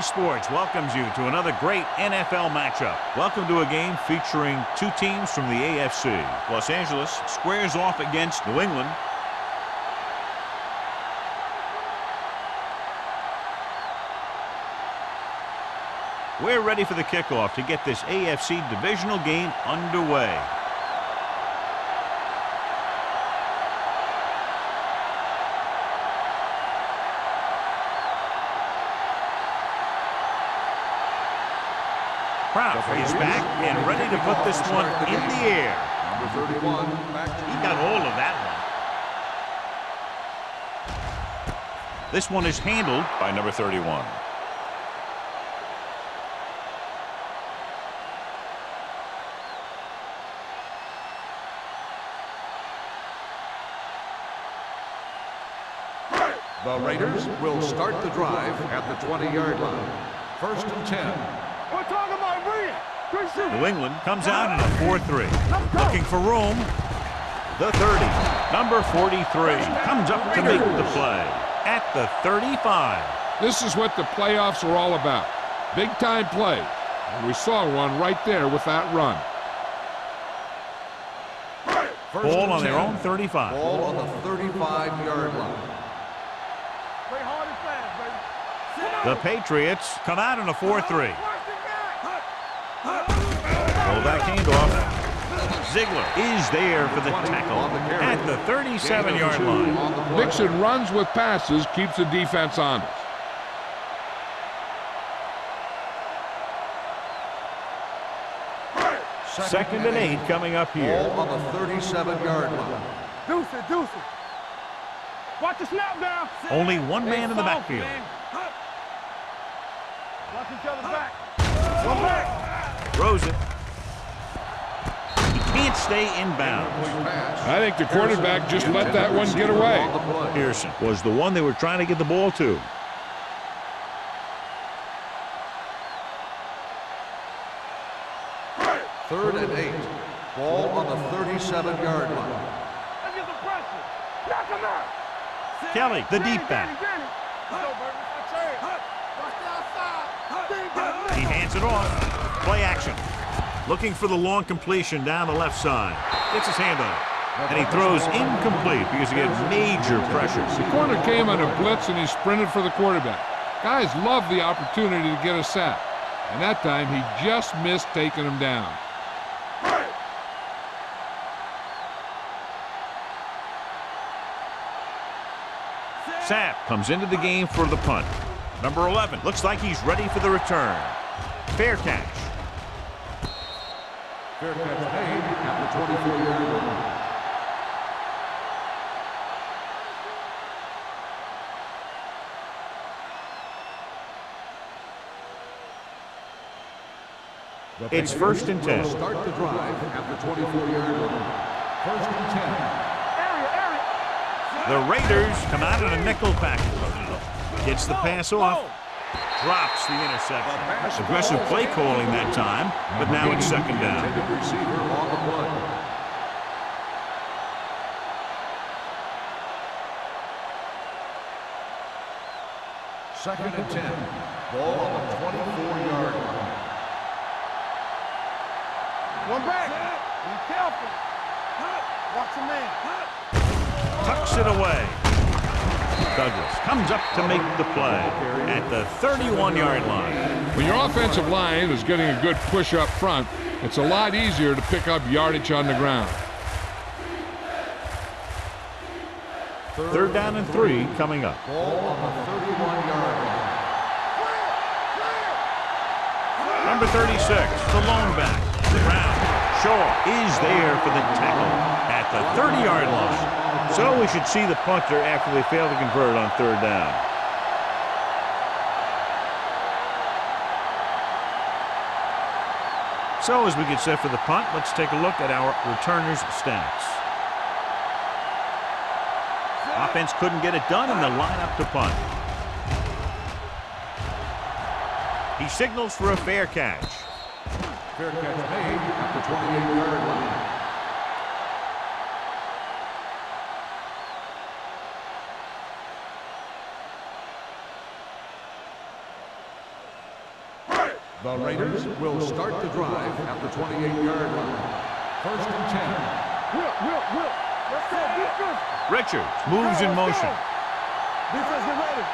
EA Sports welcomes you to another great NFL matchup. Welcome to a game featuring two teams from the AFC. Los Angeles squares off against New England. We're ready for the kickoff to get this AFC Divisional game underway. Kraft is back and ready to put this one in the air. Number 31. He got all of that one. This one is handled by number 31. The Raiders will start the drive at the 20-yard line. 1st and 10. New England comes out in a 4-3. Looking for room. The 30. Number 43 comes up to make the play at the 35. This is what the playoffs are all about. Big-time play. And we saw one right there with that run. Ball on their own 35. Ball on the 35-yard line. The Patriots come out in a 4-3. Pull that handoff. Ziegler is there for the tackle at the 37-yard line. Mixon runs with passes, keeps the defense honest. Second and 8 coming up here. Ball on the 37-yard line. Deuce it. Watch the snap down. Only one man in the backfield. Watch each other back. One back. Throws it. He can't stay in bounds. I think the quarterback just let that one get away. Pearson was the one they were trying to get the ball to. Third and 8. Ball on the 37-yard line. Let's get the pressure. Knock him out. Kelly, the deep back. He hands it off. Play action. Looking for the long completion down the left side. Gets his hand on it. And he throws incomplete because he had major pressure. The corner came on a blitz and he sprinted for the quarterback. Guys love the opportunity to get a sack. And that time he just missed taking him down. Sapp comes into the game for the punt. Number 11 looks like he's ready for the return. Fair catch. Fair catch made at the 24-yard line. It's 1st and 10. Start the drive at the 24-yard line. 1st and 10. The Raiders come out in a nickel package. Gets the pass off. Drops the interception. Aggressive play calling that time, but now it's 2nd down. Receiver on the play. Second and 10. Ball on the 24-yard line. One back. Be careful. Watch the man. Tucks it away. Douglas comes up to make the play at the 31-yard line. When your offensive line is getting a good push up front, it's a lot easier to pick up yardage on the ground. 3rd down and 3 coming up. Ball on the 31-yard line. Number 36, the lone back. Brown. Shaw is there for the tackle at the 30-yard line. So we should see the punter after they fail to convert on 3rd down. So as we get set for the punt, let's take a look at our returners' stats. Offense couldn't get it done in the lineup to punt. He signals for a fair catch. Fair catch made at the 28-yard line. The Raiders will start the drive at the 28-yard line. First and 10. Whip. Let's go, defense. Richards moves in motion. Defense, get ready.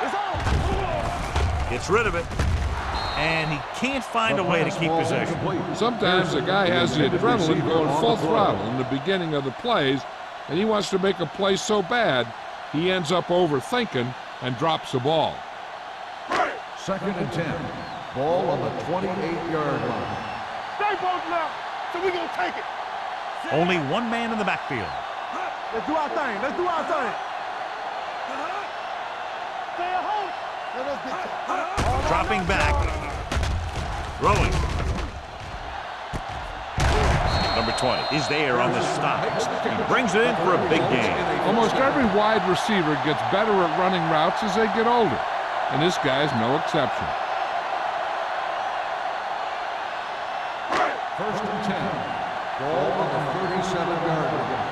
It's on. Gets rid of it. And he can't find a way to keep possession. Sometimes a guy has the adrenaline going full throttle in the beginning of the plays, and he wants to make a play so bad, he ends up overthinking and drops the ball. Second and 10. Ball on the 28-yard line. Stay both now, so we're going to take it. Only one man in the backfield. Let's do our thing. Stay at home. Let's get Dropping back. Throwing. Number 20 is there on the stop. He brings it in for a big gain. Almost every wide receiver gets better at running routes as they get older, and this guy's no exception. First and 10. Ball on the 37-yard line.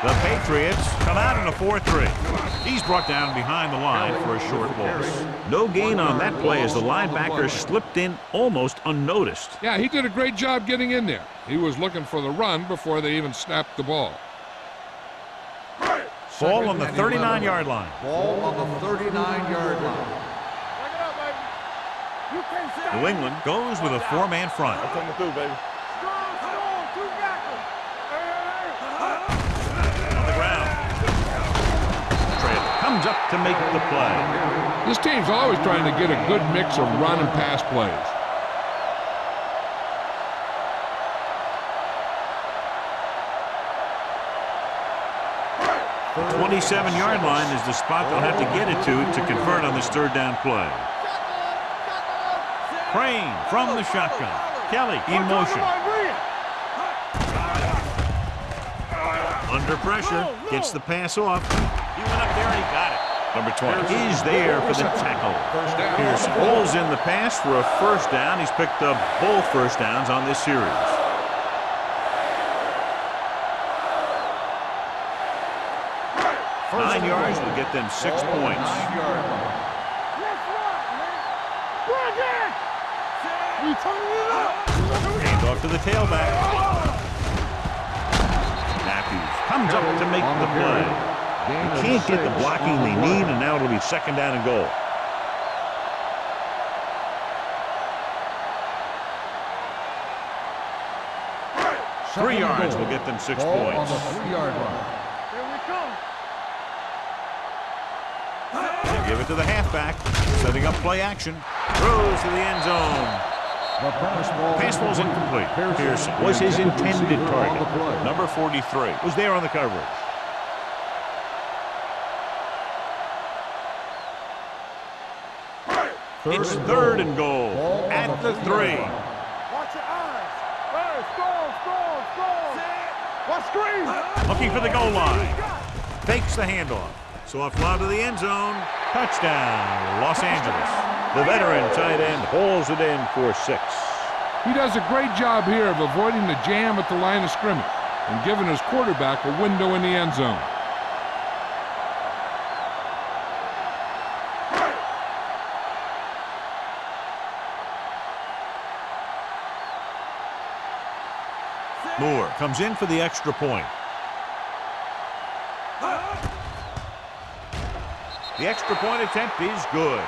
The Patriots come out in a 4-3. He's brought down behind the line for a short loss. No gain on that play as the linebacker slipped in almost unnoticed. Yeah, he did a great job getting in there. He was looking for the run before they even snapped the ball. Ball on the 39-yard line. Ball on the 39-yard line. Back it up, baby. You can't stop. New England goes with a four-man front. Coming through, baby. Strong, two backers. On the ground. Traylor comes up to make the play. This team's always trying to get a good mix of run and pass plays. 27-yard line is the spot they'll have to get it to convert on this third down play. Crane from the shotgun. Kelly in motion. Under pressure, gets the pass off. He went up there and he got it. Number 20 is there for the tackle. Pearson pulls in the pass for a first down. He's picked up both first downs on this series. First 9 yards will get them 6 points. Hand off to the tailback. Matthews comes up to make the play. They can't get the blocking they need, and now it'll be second down and goal. Three yards will get them 6 Ball on points. the 3-yard line. Here we come. They give it to the halfback, setting up play action. Throws to the end zone. The Pass ball's incomplete. Pearson was his intended target. Number 43 was there on the coverage. It's third and goal at the 3. Watch your eyes. Hey, strong. Watch screen. Looking for the goal line. Fakes the handoff. Soft lob to the end zone. Touchdown, Los Angeles. The veteran tight end hauls it in for 6. He does a great job here of avoiding the jam at the line of scrimmage and giving his quarterback a window in the end zone. Moore comes in for the extra point. The extra point attempt is good.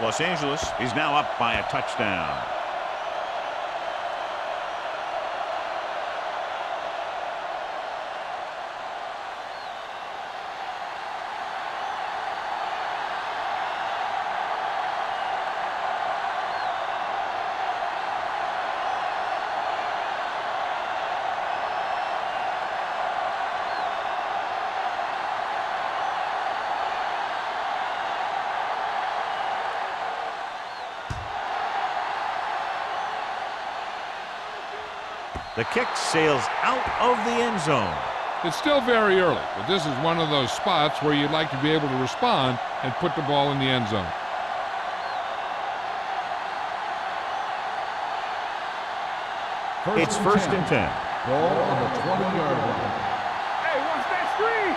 Los Angeles is now up by a touchdown. The kick sails out of the end zone. It's still very early, but this is one of those spots where you'd like to be able to respond and put the ball in the end zone. It's first and 10. Ball on the 20-yard line. Hey, watch that screen.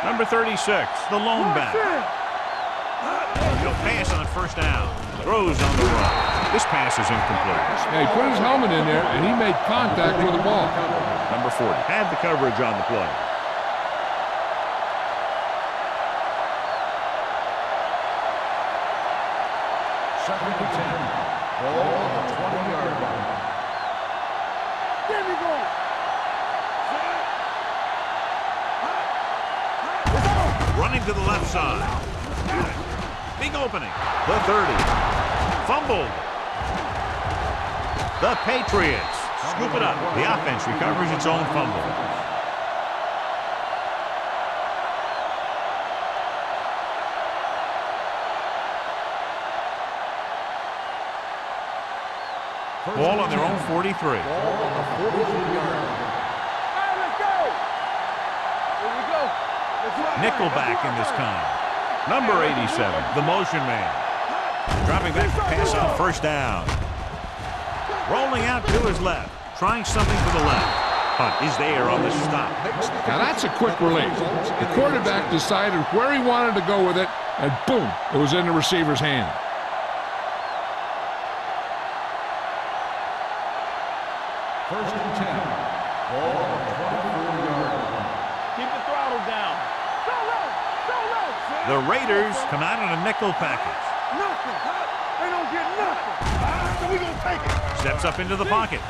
Number 36, the lone back. pass on first down. Throws on the run. This pass is incomplete. Yeah, he put his helmet in there, and he made contact with the ball. Number 40 had the coverage on the play. Second and 10. Ball on the 20-yard line. There we go. Running to the left side. Big opening. The 30. Fumbled. The Patriots scoop it up. The offense recovers its own fumble. Ball on their own 43. Ball on the 43-yard line. All right, let's go. Here we go. Nickelback in this time. Number 87, the motion man. Dropping back to pass on first down. Rolling out to his left. Trying something to the left. Hunt is there on the stop. Now that's a quick release. The quarterback decided where he wanted to go with it, and boom, it was in the receiver's hand. First and 10. Ball on the 24-yard line. Keep the throttle down. Go low. Go low. The Raiders come out in a nickel package. Nothing. They don't get nothing. So we gonna take it. Steps up into the pocket.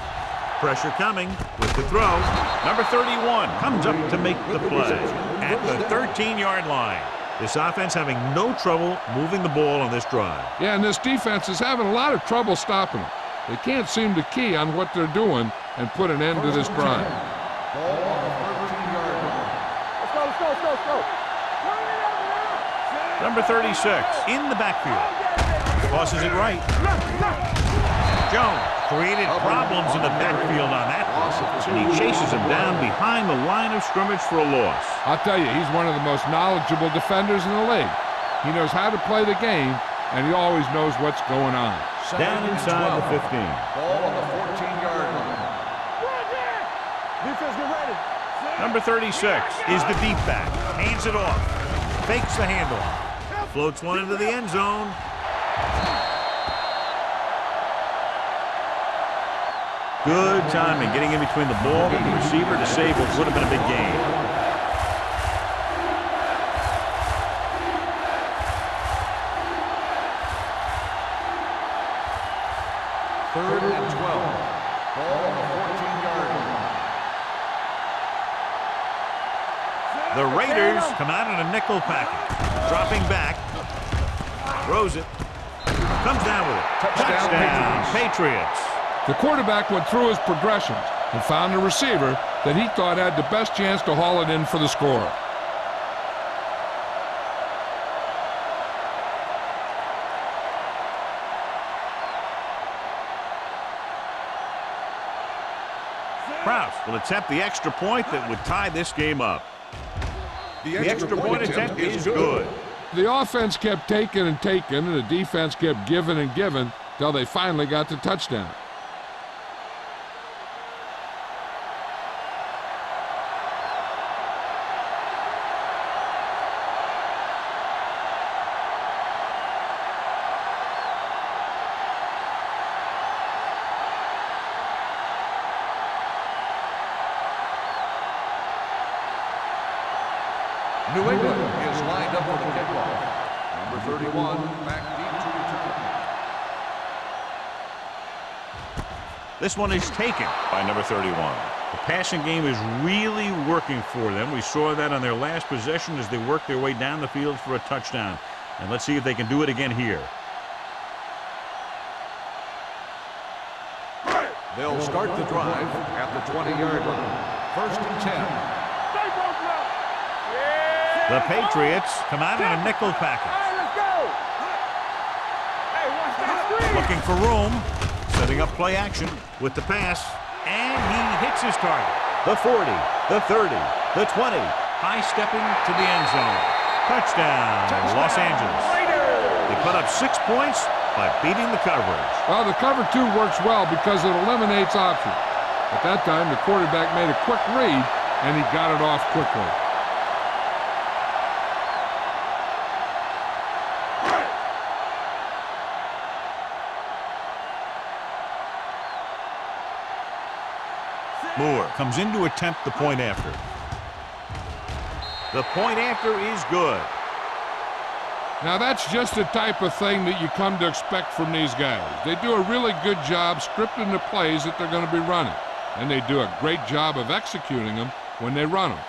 Pressure coming with the throw. Number 31 comes up to make the play at the 13-yard line. This offense having no trouble moving the ball on this drive. Yeah, and this defense is having a lot of trouble stopping them. They can't seem to key on what they're doing and put an end to this drive. Ball on the 13-yard line. Let's go. Let's go. Let's go. Let's go. Run it over now. Number 36 in the backfield. Tosses it right. Jones created problems in the backfield on that. And he chases him down behind the line of scrimmage for a loss. I'll tell you, he's one of the most knowledgeable defenders in the league. He knows how to play the game, and he always knows what's going on. Down inside the 15. Ball on the 14-yard line. Defense, get ready. Number 36 is the deep back. Hands it off. Fakes the handoff. Floats one into the end zone. Good timing, getting in between the ball and the receiver to save what would have been a big gain. Third and 12. Ball on the 14-yard line. The Raiders come out in a nickel package. Dropping back. Throws it. Comes down with it. Touchdown, Patriots. The quarterback went through his progressions and found a receiver that he thought had the best chance to haul it in for the score. Kraus will attempt the extra point that would tie this game up. The extra point attempt is good. The offense kept taking and taking, and the defense kept giving and giving till they finally got the touchdown. New England is lined up for the kickoff. Number 31, back deep to return. This one is taken by number 31. The passing game is really working for them. We saw that on their last possession as they worked their way down the field for a touchdown. And let's see if they can do it again here. They'll start the drive at the 20-yard line. First and 10. The Patriots come out in a nickel package. All right, let's go. Hey, watch that screen. Looking for room. Setting up play action with the pass. And he hits his target. The 40, the 30, the 20. High stepping to the end zone. Touchdown, Los Angeles. They put up 6 points by beating the coverage. Well, the cover two works well because it eliminates options. At that time, the quarterback made a quick read, and he got it off quickly. Moore comes in to attempt the point after. The point after is good. Now that's just the type of thing that you come to expect from these guys. They do a really good job scripting the plays that they're going to be running. And they do a great job of executing them when they run them.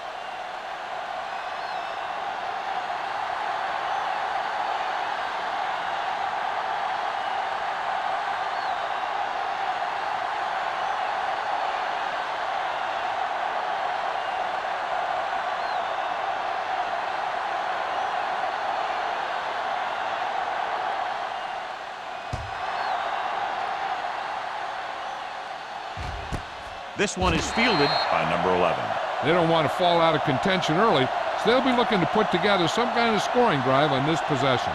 This one is fielded by number 11. They don't want to fall out of contention early, so they'll be looking to put together some kind of scoring drive on this possession.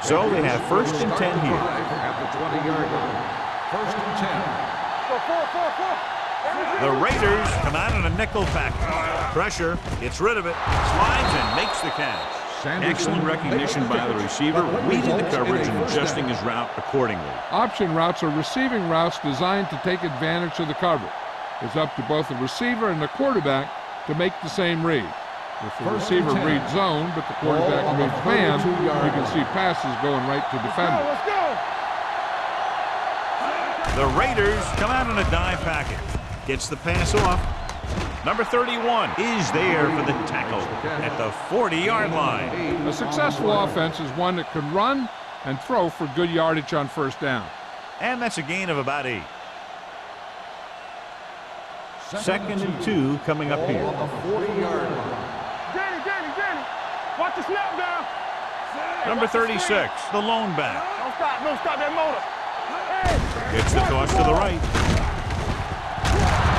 So they have first and 10 here. At the 20-yard line. First and 10. The Raiders come out in a nickel package. Pressure, gets rid of it, slides and makes the catch. Excellent recognition by the receiver, reading the coverage and adjusting his route accordingly. Option routes are receiving routes designed to take advantage of the coverage. It's up to both the receiver and the quarterback to make the same read. If the receiver reads zone, but the quarterback reads man, you can see passes going right to defenders. Let's go. The Raiders come out in a dive package. Gets the pass off. Number 31 is there for the tackle at the 40-yard line. A successful offense is one that can run and throw for good yardage on first down. And that's a gain of about 8. Second and 2 coming up here. On the 40-yard line. Danny. Watch the snap down. Number 36, the lone back. Don't stop that motor. Hey. Gets the toss to the right.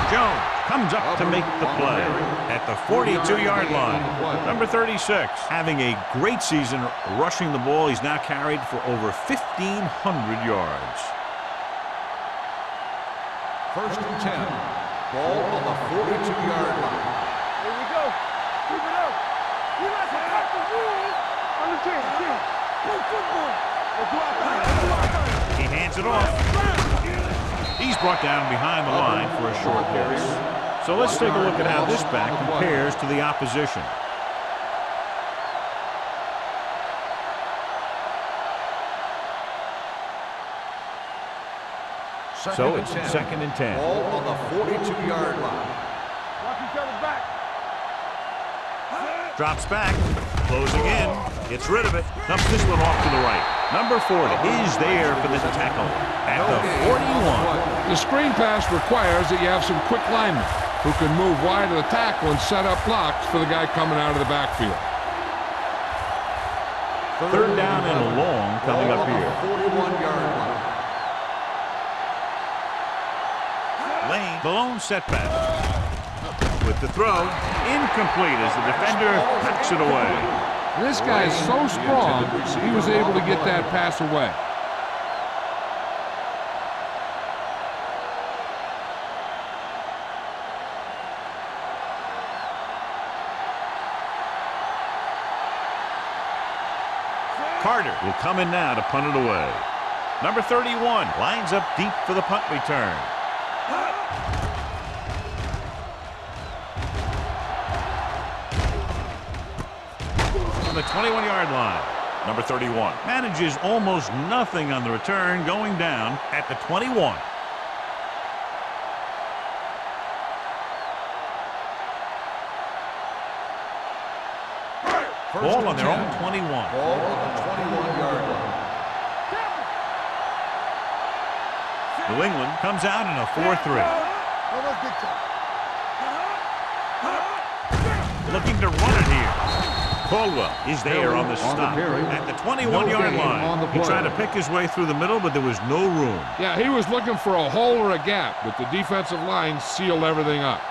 Jones comes up to make the play at the 42-yard line. Number 36 having a great season rushing the ball. He's now carried for over 1,500 yards. First and 10. Ball on the 42-yard line. Here we go. Keep it up. We like to cut the rules on the 10. Play football. Let's do our thing. He hands it off. He's brought down behind the line for a short pass. So let's take a look at how this back compares to the opposition. So it's second and 10. Ball on the 42-yard line. Watch each other back. Drops back, closing in, gets rid of it, dumps this one off to the right. Number 40 is there for the tackle at the 41. The screen pass requires that you have some quick linemen who can move wide of the tackle and set up blocks for the guy coming out of the backfield. Third down and long coming up here. 41-yard line. Lane, the lone setback. With the throw, incomplete as the defender packs it away. This guy is so strong, he was able to get that pass away. Carter will come in now to punt it away. Number 31 lines up deep for the punt return. On the 21-yard line, number 31 manages almost nothing on the return, going down at the 21. Ball on their own 21. Ball on the 21-yard line. New England comes out in a 4-3. Looking to run it here. Caldwell is there on the stop at the 21-yard line. He tried to pick his way through the middle, but there was no room. Yeah, he was looking for a hole or a gap, but the defensive line sealed everything up.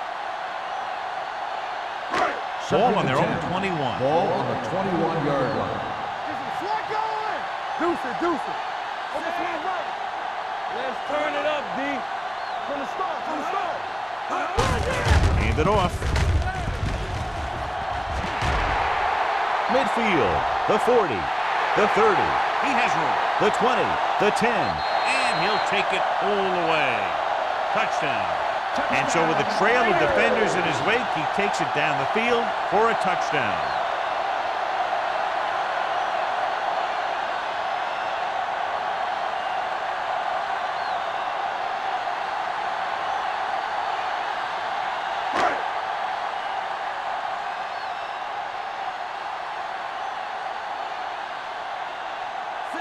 Ball on their own 21. Ball on the 21-yard line. Deuce it. Overswing right. Let's turn it up, D. From the start. Hand it off. Midfield, the 40. the 30. He has room. The 20, the 10. And he'll take it all the way. Touchdown. And so with a trail of defenders in his wake, he takes it down the field for a touchdown.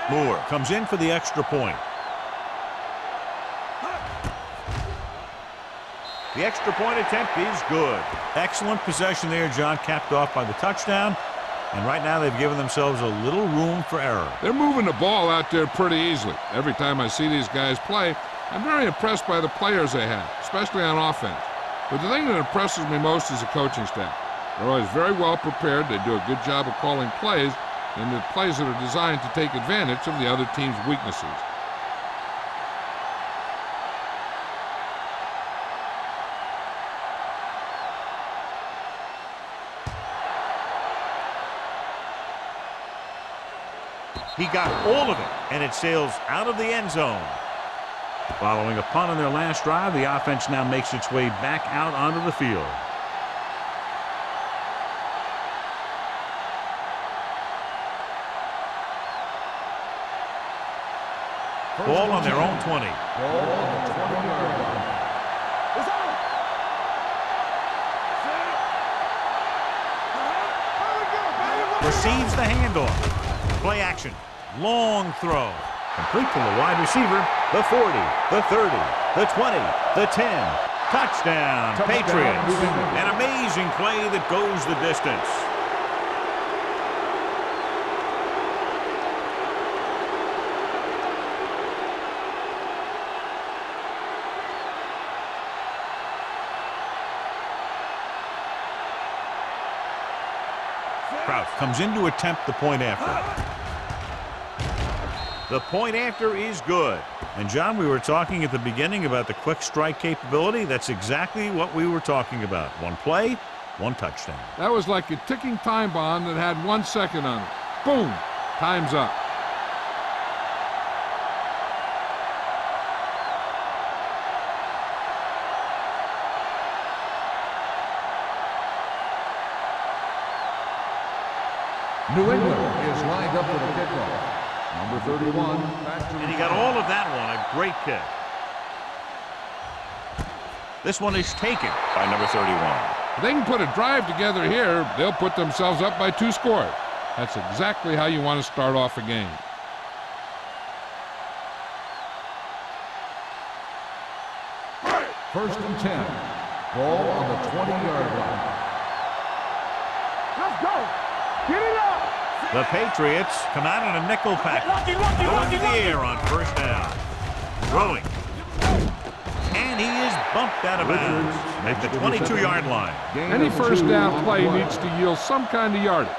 Moore comes in for the extra point. The extra point attempt is good. Excellent possession there, John, capped off by the touchdown. And right now they've given themselves a little room for error. They're moving the ball out there pretty easily. Every time I see these guys play, I'm very impressed by the players they have, especially on offense. But the thing that impresses me most is the coaching staff. They're always very well prepared. They do a good job of calling plays, and the plays that are designed to take advantage of the other team's weaknesses. He got all of it, and it sails out of the end zone. Following a punt on their last drive, the offense now makes its way back out onto the field. Ball on their own 20. Ball on the 20-yard line. It's on. Receives the handoff. Play action. Long throw. Complete to the wide receiver. The 40, the 30, the 20, the 10. Touchdown, Patriots. An amazing play that goes the distance. Kraut comes in to attempt the point after. The point after is good. And, John, we were talking at the beginning about the quick strike capability. That's exactly what we were talking about. One play, one touchdown. That was like a ticking time bomb that had 1 second on it. Boom! Time's up. New England is lined up for the kickoff. Number 31. And he got all of that one. A great kick. This one is taken by number 31. If they can put a drive together here, they'll put themselves up by 2 scores. That's exactly how you want to start off a game. First and 10. Ball on the 20-yard line. Let's go. Get it up. The Patriots come out in a nickel package. Going to the air on first down. Throwing. And he is bumped out of bounds at the 22-yard line. Any first down play needs to yield some kind of yardage.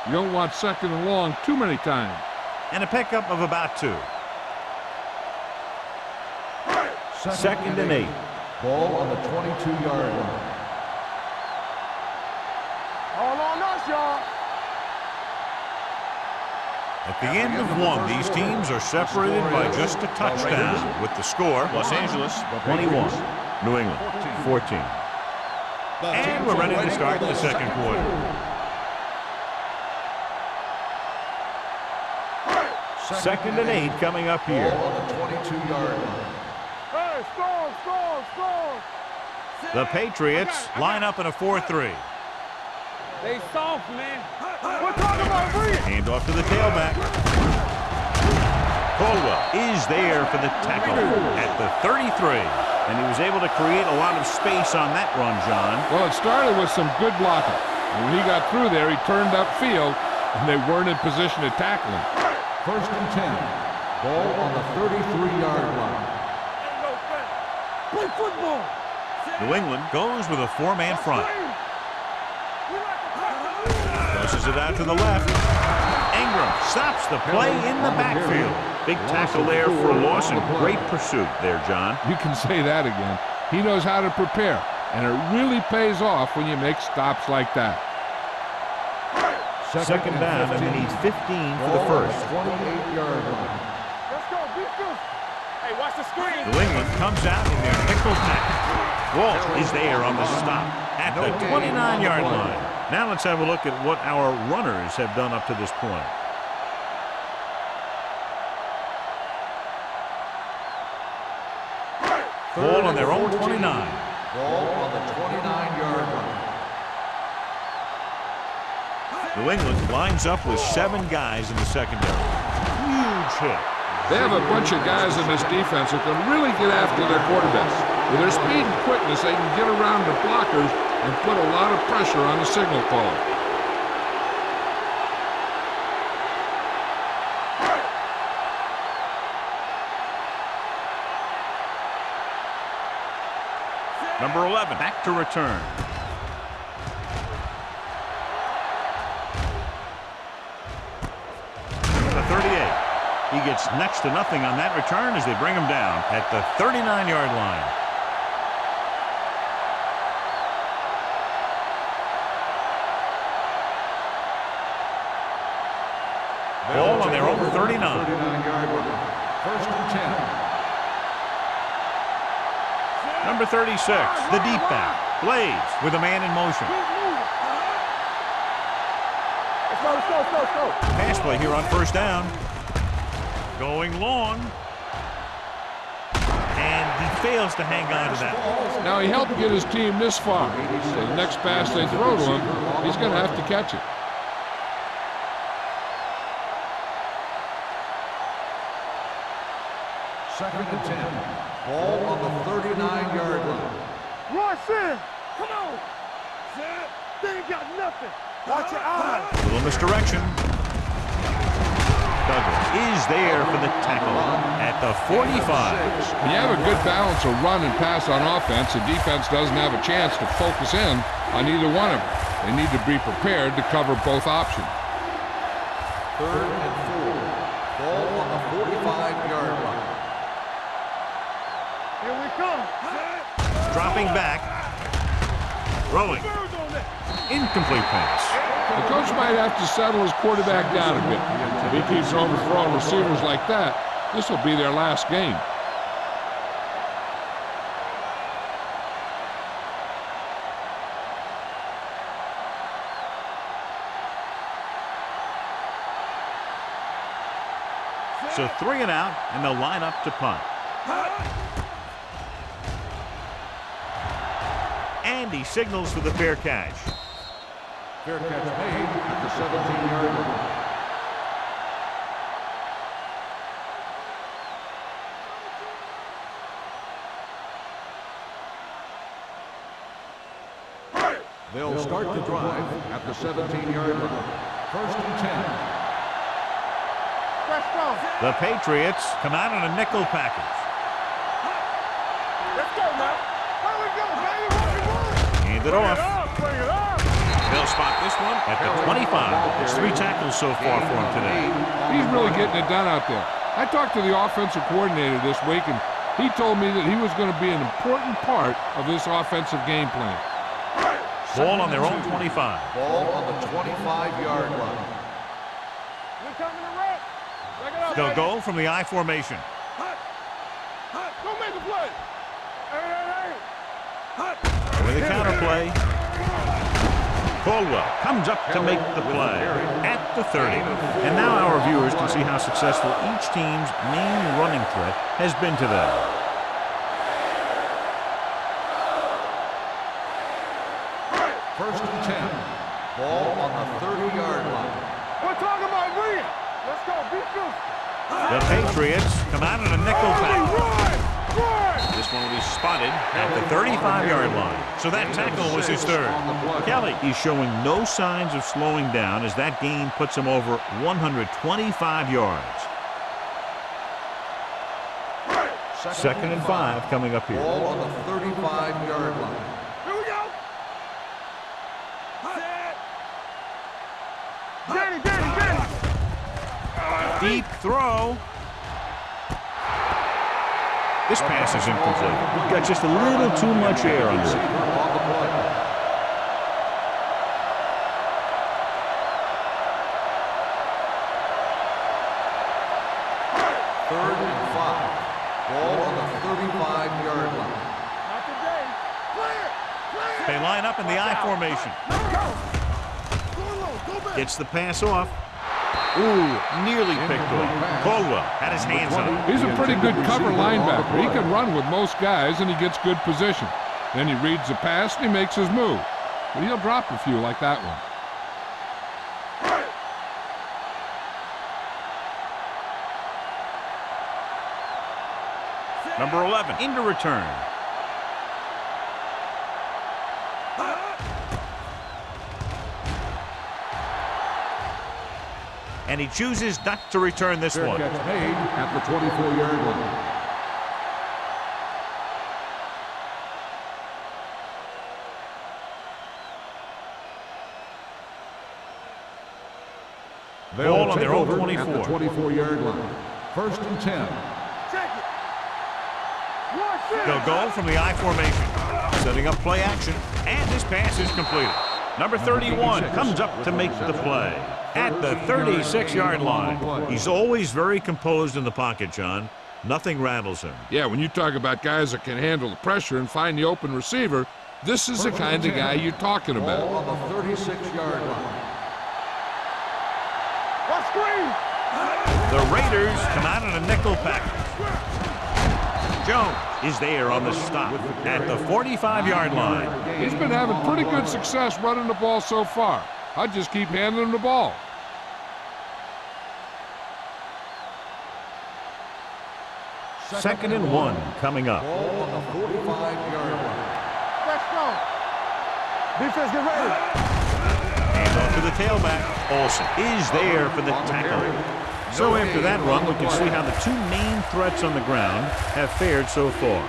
You don't want second and long too many times. And a pickup of about 2. Second and 8. Ball on the 22-yard line. All on us, y'all. At the end of one, these teams are separated by just a touchdown with the score, Los Angeles 21, New England 14. And we're ready to start the second quarter. Second and 8 coming up here. Ball on the 22-yard line. Hey, score. The Patriots line up in a 4-3. They soft, man. We're talking about real. Hand off to the tailback. Caldwell is there for the tackle at the 33. And he was able to create a lot of space on that run, John. Well, it started with some good blocking. And when he got through there, he turned upfield, and they weren't in position to tackle him. First and 10. Ball on the 33-yard line. Play football. New England goes with a 4-man front. Tosses it out to the left. Ingram stops the play in the backfield. Big tackle there for a loss and great pursuit there, John. You can say that again. He knows how to prepare, and it really pays off when you make stops like that. Second down, and they need 15 for the first. 28-yard line. Let's go, defense. Hey, watch the screen. New England comes out in their nickel package. Walt is there on the stop at the 29-yard line. Now let's have a look at what our runners have done up to this point. Ball on their own 29. Ball on the 29-yard line. New England lines up with 7 guys in the secondary. Huge hit. They have a bunch of guys in this defense who can really get after their quarterbacks. With their speed and quickness, they can get around the blockers and put a lot of pressure on the signal caller. Number 11 back to return. The 38. He gets next to nothing on that return as they bring him down at the 39-yard line. Ball on their own 39. 39-yard line. First and 10. Number 36, the deep back, Blaze with a man in motion. Let's go. Pass play here on first down. Going long. And he fails to hang on to that. Now, he helped get his team this far. So the next pass they throw to him, he's going to have to catch it. Second and 10. Ball on the 39-yard line. Royce, come on. They ain't got nothing. Watch your eyes. Little misdirection. Douglas is there for the tackle at the 45. When you have a good balance of run and pass on offense, the defense doesn't have a chance to focus in on either one of them. They need to be prepared to cover both options. Third and 4. Ball on the 45-yard line. Here we come. Dropping back. Throwing. Incomplete pass. The coach might have to settle his quarterback down a bit. If he keeps overthrowing receivers like that, this will be their last game. So 3 and out, and they'll line up to punt. And he signals for the fair catch. Fair catch made at the 17-yard line. They'll start the drive at the 17-yard line. First and 10. Let's go. The Patriots come out in a nickel package. Let's go, man. Here we go, baby. Hand it off. Bring it up. They'll spot this one at the 25. It's 3 tackles so far for him today. He's really getting it done out there. I talked to the offensive coordinator this week, and he told me that he was going to be an important part of this offensive game plan. Ball on their own 25. Ball on the 25-yard line. We're coming to wreck. Break it up. They'll baby. go from the I formation. Don't make a play. Hey. With a counter play. Caldwell comes up to make the play at the 30. And now our viewers can see how successful each team's main running threat has been today. First and 10. Ball on the 30-yard line. We're talking about Rhea. Let's go. Be good. The Patriots come out in a nickel package. Run. This one will be spotted at the 35-yard line. So that tackle was his third. Kelly is showing no signs of slowing down as that gain puts him over 125 yards. Second and 5 coming up here. Ball on the 35-yard line. Here we go. Danny. Deep throw. This pass is incomplete. Got just a little too much air under it. On the play. line up in the I formation. Gets the pass off. Ooh, nearly picked off. Caldwell had his hands up. He's a pretty good cover linebacker. He can run with most guys, and he gets good position. Then he reads the pass, and he makes his move. But he'll drop a few like that one. Number 11 into return. And he chooses not to return this one. Catch made at the 24-yard line. Ball on their own 24. At the 24-yard line. First and 10. They'll go from the I formation. Setting up play action. And his pass is completed. Number 31 comes up to make the play. At the 36-yard line. He's always very composed in the pocket, John. Nothing rattles him. Yeah, when you talk about guys that can handle the pressure and find the open receiver, this is the kind of guy you're talking about. Ball on the 36-yard line. What screen? The Raiders come out in a nickel package. Jones is there on the stop at the 45-yard line. He's been having pretty good success running the ball so far. I just keep handing him the ball. Second and 1 coming up. Ball on the 45-yard line. Let's go. Defense, get ready. Hand off to the tailback. Olsen is there for the tackle. So after that run, we can see how the two main threats on the ground have fared so far.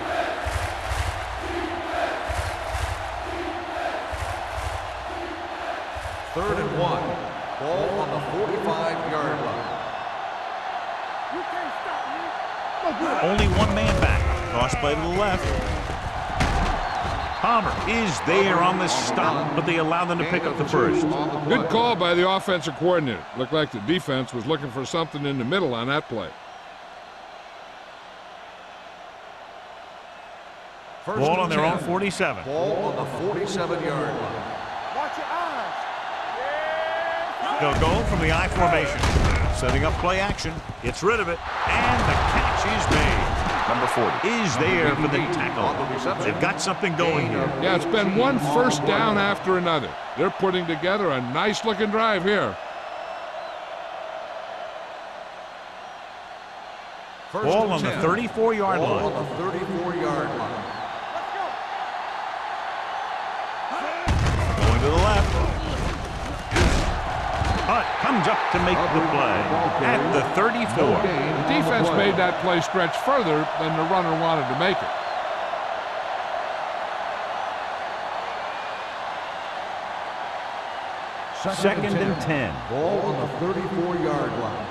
Third and 1. Ball on the 45-yard line. You can't stop me. Only one man back. Cross play to the left. Palmer is there on the stop, but they allow them to pick up the first. Good call by the offensive coordinator. Looked like the defense was looking for something in the middle on that play. Ball on their own 47. Ball on the 47-yard line. Watch your eyes. They'll go from the I formation. Setting up play action. Gets rid of it. And the catch is made. Number 40 is there for the tackle. They've got something going here. Yeah, it's been one first down after another. They're putting together a nice-looking drive here. Ball on the 34-yard line. Ball on the 34-yard line. Going to the left. Hunt comes up to make the play at the 34. The defense made that play stretch further than the runner wanted to make it. Second and 10. Ball on the 34-yard line.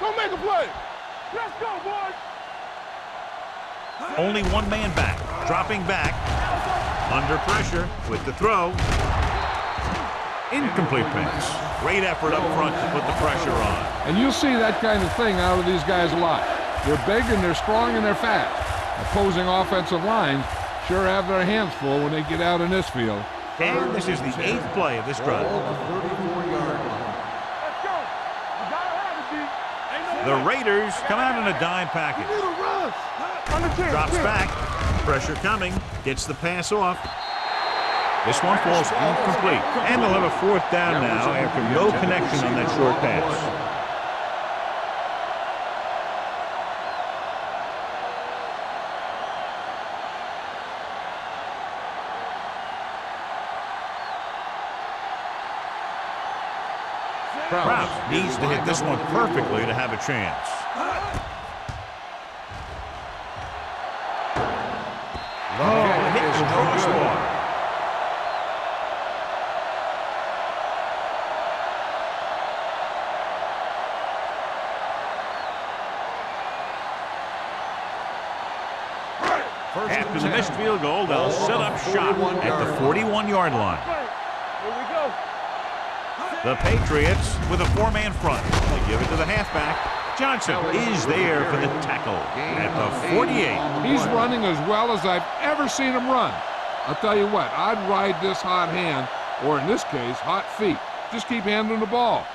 Go make a play. Let's go, boys. Only one man back. Dropping back. Under pressure with the throw. Incomplete pass. Great effort up front to put the pressure on. And you'll see that kind of thing out of these guys a lot. They're big and they're strong and they're fast. Opposing offensive lines sure have their hands full when they get out in this field. And this is the 8th play of this drive. Ball on the 34-yard line. Let's go. You gotta have it, D. The Raiders come out in a dime package. Need a rush. On the 10. Drops back. Pressure coming. Gets the pass off. This one falls incomplete. And they'll have a fourth down now after no connection on that short pass. Krause needs to hit this one perfectly to have a chance. Oh, hit the crossbar. After the missed field goal, they'll set up shop at the 41-yard line. Here we go. The Patriots with a four-man front. They give it to the halfback. Johnson is there for the tackle at the 48. He's running as well as I've ever seen him run. I'll tell you what, I'd ride this hot hand, or in this case, hot feet. Just keep handling the ball.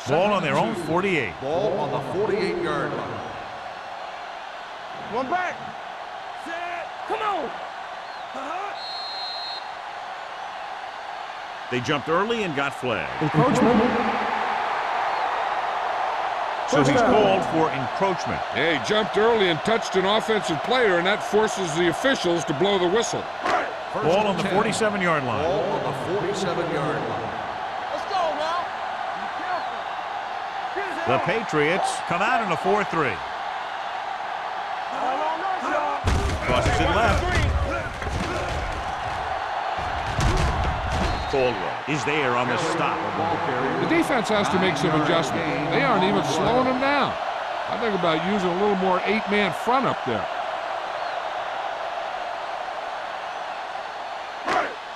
Ball on their own 48. Ball on the 48-yard line. One back. Set. Come on. They jumped early and got flagged. So he's called for encroachment. Yeah, he jumped early and touched an offensive player, and that forces the officials to blow the whistle. Ball on the 47-yard line. Ball on the 47-yard line. Let's go now. Be careful. Here's it The out. Patriots come out in a 4-3. Crosses it left. Caldwell is there on the stop. The defense has to make some adjustments. They aren't even slowing them down. I think about using a little more 8-man front up there.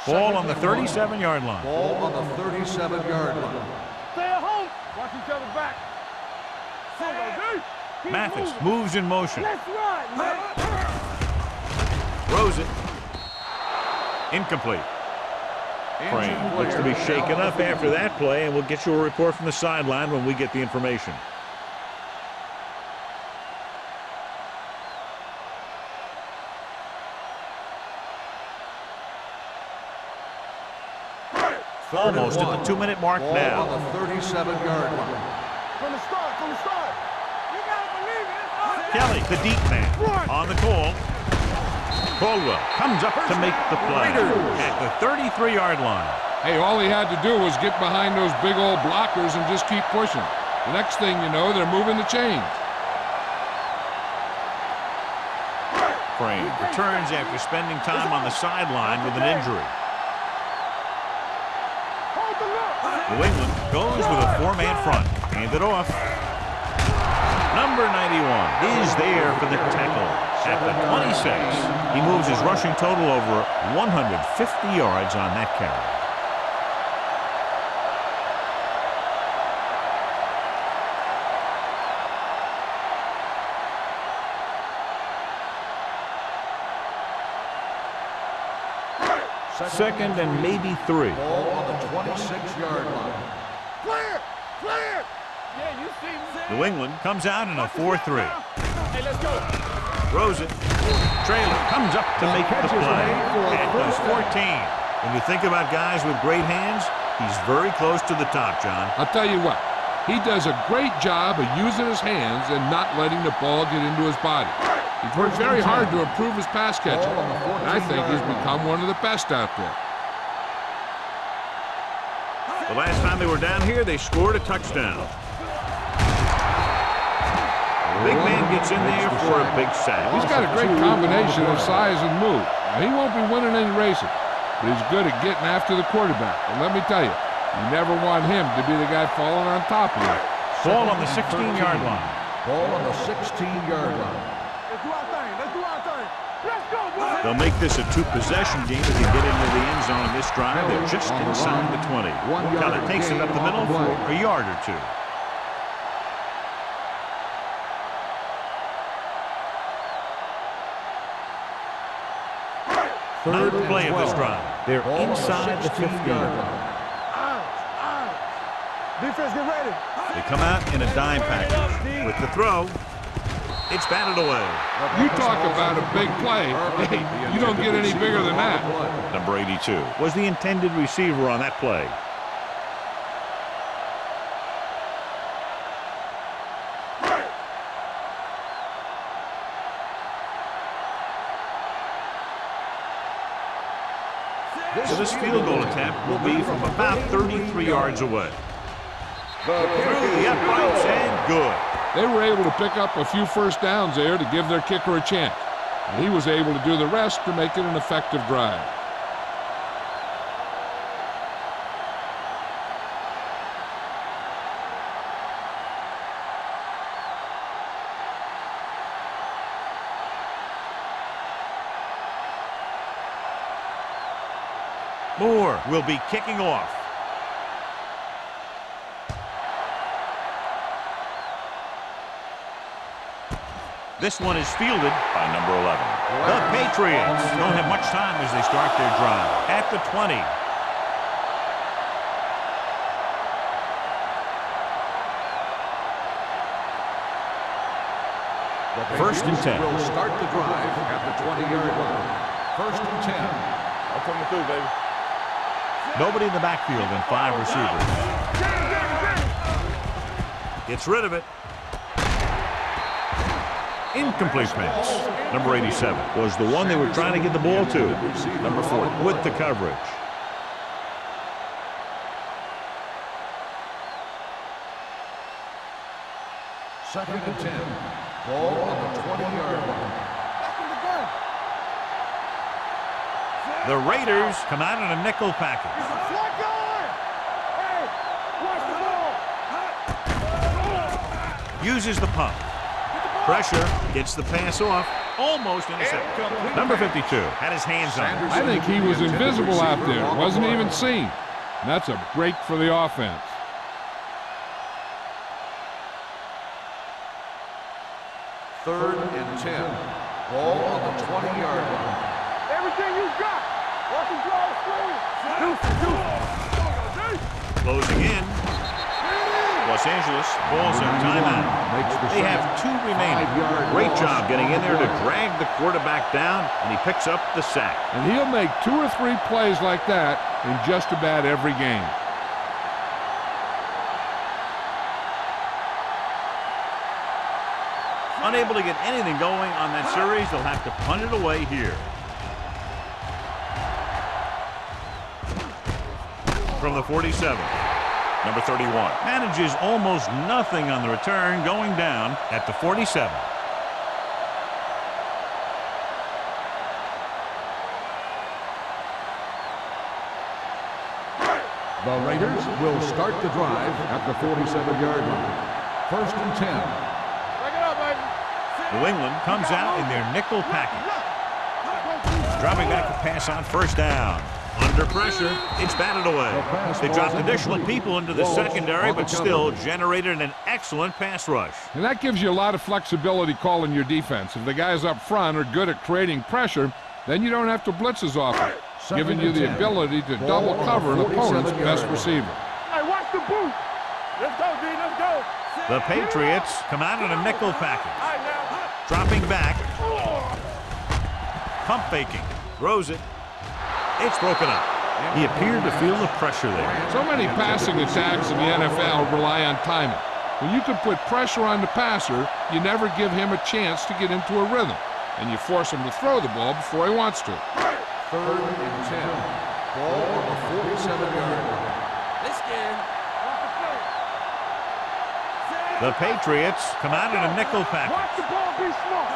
Ball on the 37-yard line. Ball on the 37-yard line. Stay at home. Watch each other back. Keep Mathis moving. moves in motion. Let's ride, man. Throws it. Incomplete. Crane looks to be shaken up after that play, and we'll get you a report from the sideline when we get the information. Almost at the 2-minute mark Ball now. on the 37-yard line. From the start. You gotta believe it. Kelly, the deep man, on the call. Caldwell comes up to make the play at the 33-yard line. Hey, all he had to do was get behind those big old blockers and just keep pushing. The next thing you know, they're moving the chains. Crane returns after spending time on the sideline with an injury. Hold the look. New England goes with a 4-man front. Hand it off. Number 91 is there for the tackle at the 26. He moves his rushing total over 150 yards on that carry. Second and maybe 3. Ball on the 26-yard line. Clear. Yeah, you see me. New England comes out in a 4-3. Hey, let's go. Throws it. Traylor comes up to make the play at the 14. When you think about guys with great hands, he's very close to the top, John. I'll tell you what, he does a great job of using his hands and not letting the ball get into his body. He's worked very hard to improve his pass catching, and I think he's become one of the best out there. The last time they were down here, they scored a touchdown. The big man gets in there for a big sack. He's got a great combination of size and move. Now, he won't be winning any races, but he's good at getting after the quarterback. And let me tell you, you never want him to be the guy falling on top of you. Ball on the 16-yard line. Ball on the 16-yard line. Let's do our thing. Let's go, boy. They'll make this a 2-possession game if they get into the end zone this drive. They're just inside the 20. Keller takes it up the middle for a yard or 2. Ninth play of this drive. They're inside the 15. Defense, get ready. They come out in a dime package. With the throw, it's batted away. You talk about a big play. Hey, you don't get any bigger than that. Number 82 was the intended receiver on that play. So this field goal attempt will be from about 33 yards away. Through the uprights and good. They were able to pick up a few first downs there to give their kicker a chance. And he was able to do the rest to make it an effective drive. Moore will be kicking off. This one is fielded by number 11. The Patriots don't have much time as they start their drive. At the 20. First and 10. Will start the drive at the 20-yard line. First and 10. I'm coming through, baby. Nobody in the backfield and 5 receivers. Gets rid of it. Incomplete pass. Number 87 was the one they were trying to get the ball to. Number 4 with the coverage. Second and 10. Ball on the 20-yard line. The Raiders come out in a nickel package. Uses the pump. Pressure, gets the pass off, almost intercepted. Number 52 had his hands on it. I think he was invisible out there. Wasn't even seen. And that's a break for the offense. Third and 10. Ball on the 20-yard line. Everything you got. Watch him draw the screen. Closing in. Los Angeles balls a timeout. They have 2 remaining. Great job getting in there to drag the quarterback down, and he picks up the sack. And he'll make 2 or 3 plays like that in just about every game. Unable to get anything going on that series, they'll have to punt it away here. From the 47. Number 31 manages almost nothing on the return, going down at the 47. The Raiders will start the drive at the 47-yard line. First and 10. Break it up, baby. New England comes out in their nickel package. Dropping back to pass on first down. Under pressure, it's batted away. They dropped additional people into the secondary, but still generated an excellent pass rush. And that gives you a lot of flexibility calling your defense. If the guys up front are good at creating pressure, then you don't have to blitz as often, giving you the ability to double cover an opponent's best receiver. Hey, watch the boot. Let's go, D. Let's go. The Patriots come out in a nickel package. All right, now. Dropping back. Pump faking. Throws it. It's broken up. He appeared to feel the pressure there. So many passing attacks in the NFL rely on timing. When you can put pressure on the passer, you never give him a chance to get into a rhythm, and you force him to throw the ball before he wants to. Third and 10. Ball on the 47-yard line. Let's get The Patriots come out in a nickel package. Watch the ball, be smart.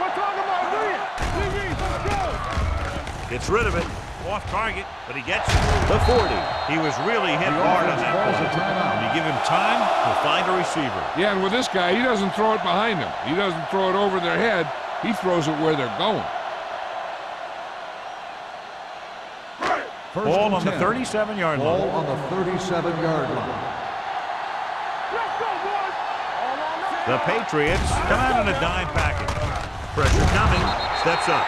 We're talking about Williams. Let's go. Gets rid of it. Off target, but he gets it. The 40. He was really hit hard on that ball. When you give him time, he'll find a receiver. Yeah, and with this guy, he doesn't throw it behind him. He doesn't throw it over their head. He throws it where they're going. Ball on the 37-yard line. Ball on the 37-yard line. Let's go, boys. The Patriots come out in a dime package. Pressure coming. Steps up.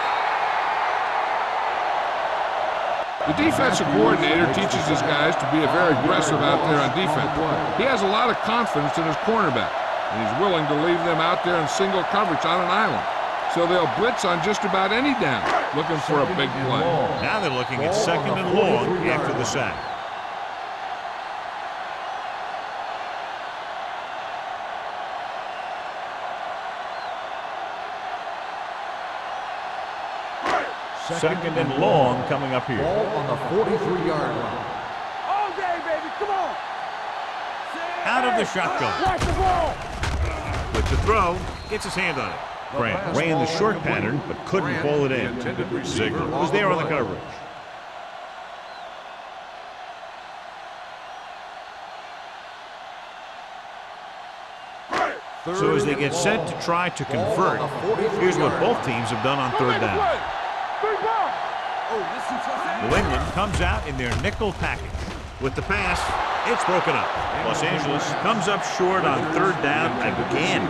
The defensive coordinator teaches his guys to be very aggressive out there on defense. He has a lot of confidence in his cornerback, and he's willing to leave them out there in single coverage on an island. So they'll blitz on just about any down, looking for a big play. Now they're looking at second and long after the sack. Second and long coming up here. Ball on the 43-yard line. All day, baby. Come on. Out of the shotgun. Watch the ball. With the throw, gets his hand on it. Grant ran the short pattern, but couldn't pull it in. Ziegler was there on the coverage. So as they get set to try to convert, here's what both teams have done on third down. New England comes out in their nickel package. With the pass, it's broken up. Los Angeles comes up short on third down again.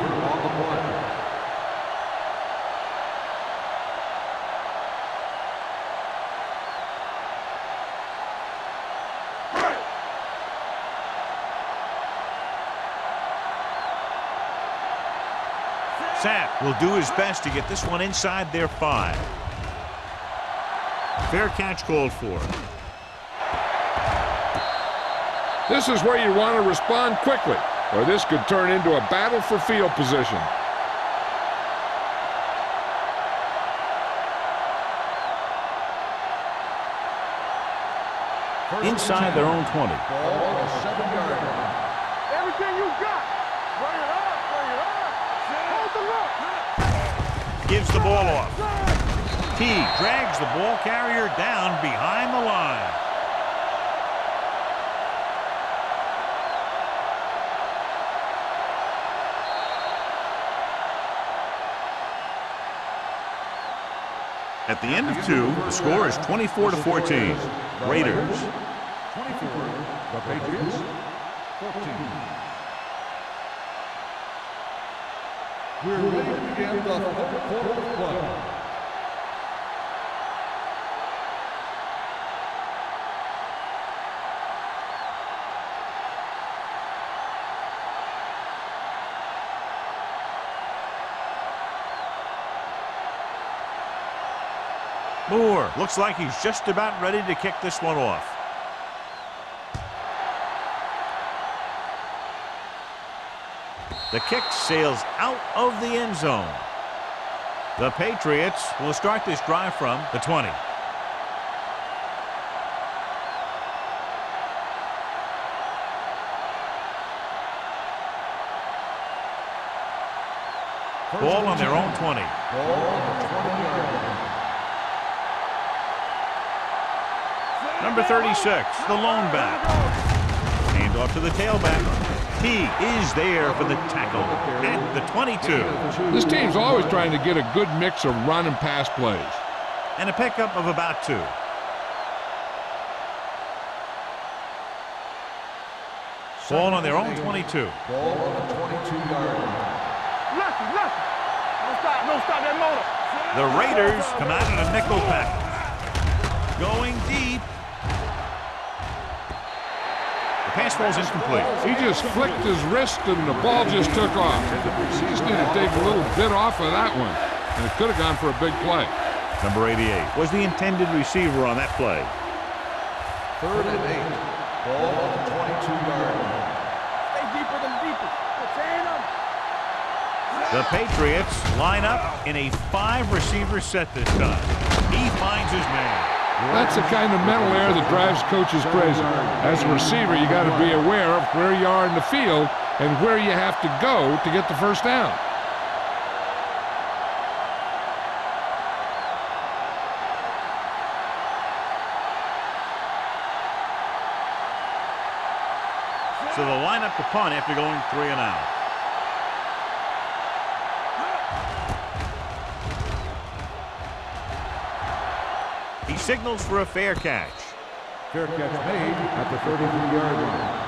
Sapp will do his best to get this one inside their 5. Fair catch called for. This is where you want to respond quickly, or this could turn into a battle for field position. Inside their own 20. Ball on the 7-yard line. Everything you got. Bring it up, bring it up. Hold the look. Gives the ball off. T drags the ball carrier down behind the line. At the end of 2, the score is 24-14. Raiders. 24, the Patriots, 14. We're ready to begin the third quarter of play. Moore looks like he's just about ready to kick this one off. The kick sails out of the end zone. The Patriots will start this drive from the 20. Ball on their own 20. Ball on the 20-yard line. Number 36, the lone back. Hand off to the tailback. He is there for the tackle at the 22. This team's always trying to get a good mix of run and pass plays. And a pickup of about 2. Ball on their own 22. Ball on the 22-yard line. Lefty, lefty. Don't stop that motor. The Raiders come out in a nickel package. Going deep. The pass falls incomplete. He just flicked his wrist and the ball just took off. He just need to take a little bit off of that one, and it could have gone for a big play. Number 88 was the intended receiver on that play. 3rd and 8. Ball on the 22-yard line. Stay deeper than deepest. Chain them. The Patriots line up in a 5-receiver set this time. He finds his man. That's the kind of mental error that drives coaches crazy. As a receiver, you got to be aware of where you are in the field and where you have to go to get the first down. So they'll line up to punt after going 3 and out. He signals for a fair catch. Fair catch made at the 33-yard line.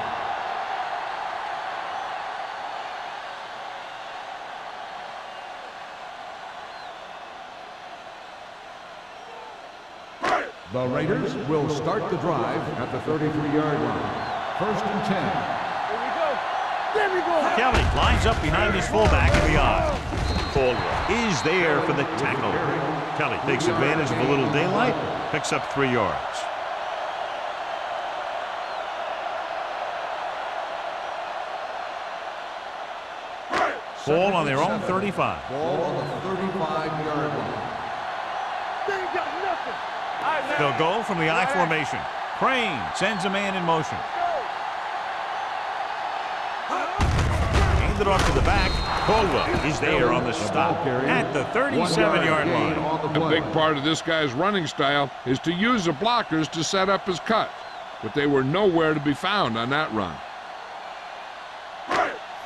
The Raiders will start the drive at the 33-yard line. 1st and 10. There we go. There we go. Kelly lines up behind his fullback in the aisle. Caldwell is there for the tackle. Kelly takes advantage of a little daylight, picks up 3 yards. Ball on their own 35. Ball on the 35-yard line. They ain't got nothing. They'll go from the I formation. Crane sends a man in motion. Handed off to the back. Caldwell is there on the stop at the 37-yard line. A big part of this guy's running style is to use the blockers to set up his cut, but they were nowhere to be found on that run.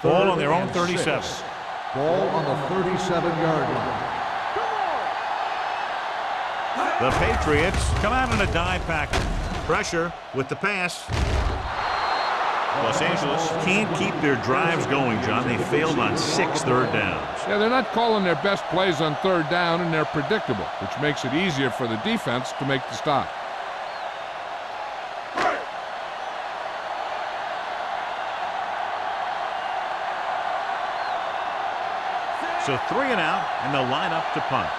Ball on their own 37. Ball on the 37-yard line. The Patriots come out in a dive package. Pressure with the pass. Los Angeles can't keep their drives going, John. They failed on 6 third downs. Yeah, they're not calling their best plays on 3rd down, and they're predictable, which makes it easier for the defense to make the stop. So 3 and out, and they'll line up to punt.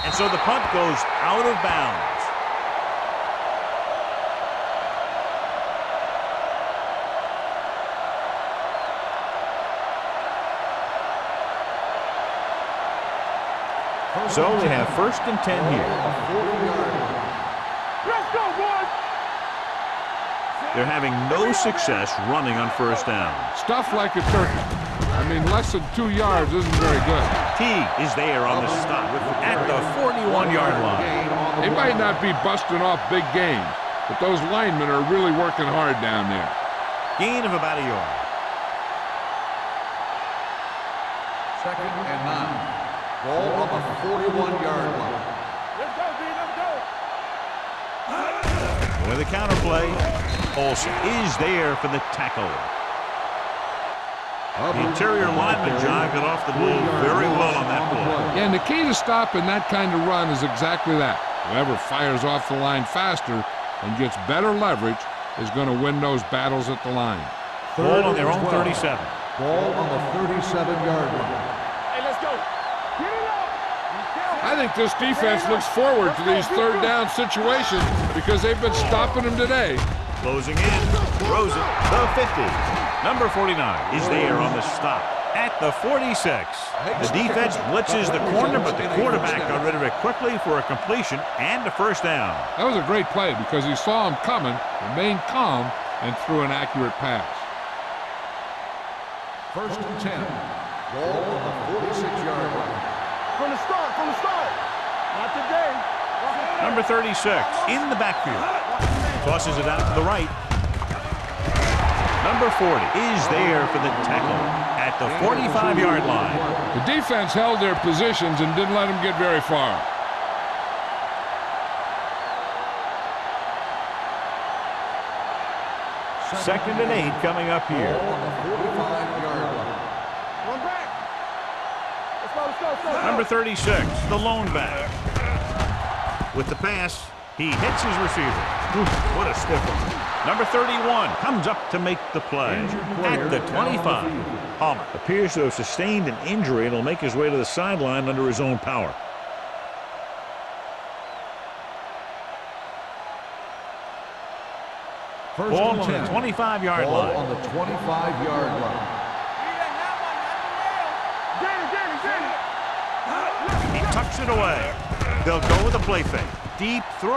And so the punt goes out of bounds. So they have 1st and 10 here. Let's go, boys! They're having no success running on 1st down. Stuff like a turkey. I mean, less than 2 yards isn't very good. Teague is there on the stop at the 41-yard line. They might not be busting off big games, but those linemen are really working hard down there. Gain of about a yard. 2nd and 9. Ball on the 41-yard line. Let's go, D, let's go! With a counter play, Olsen is there for the tackle. The interior lineman, John, got off the ball very well on that play. And the key to stopping that kind of run is exactly that. Whoever fires off the line faster and gets better leverage is going to win those battles at the line. Ball on their own 37. Ball on the 37-yard line. Hey, let's go! Get it up! I think this defense looks forward to these 3rd down situations because they've been stopping them today. Closing in, throws it, the 50. Number 49 is there on the stop at the 46. The defense blitzes the corner, but the quarterback got rid of it quickly for a completion and a 1st down. That was a great play because he saw him coming, remained calm, and threw an accurate pass. 1st and 10. Ball on the 46-yard line. From the start, from the start! Not today! Number 36 in the backfield. Tosses it out to the right. Number 40 is there for the tackle at the 45-yard line. The defense held their positions and didn't let them get very far. Second and 8 coming up here. On the 45-yard line. Run back! Let's go, let's go, let's go! Number 36, the lone back. With the pass, he hits his receiver. What a stiff one. Number 31 comes up to make the play at the 25. Palmer appears to have sustained an injury and will make his way to the sideline under his own power. Ball on the 25-yard Ball line. on the 25-yard line. He tucks it away. They'll go with a play fake. Deep throw.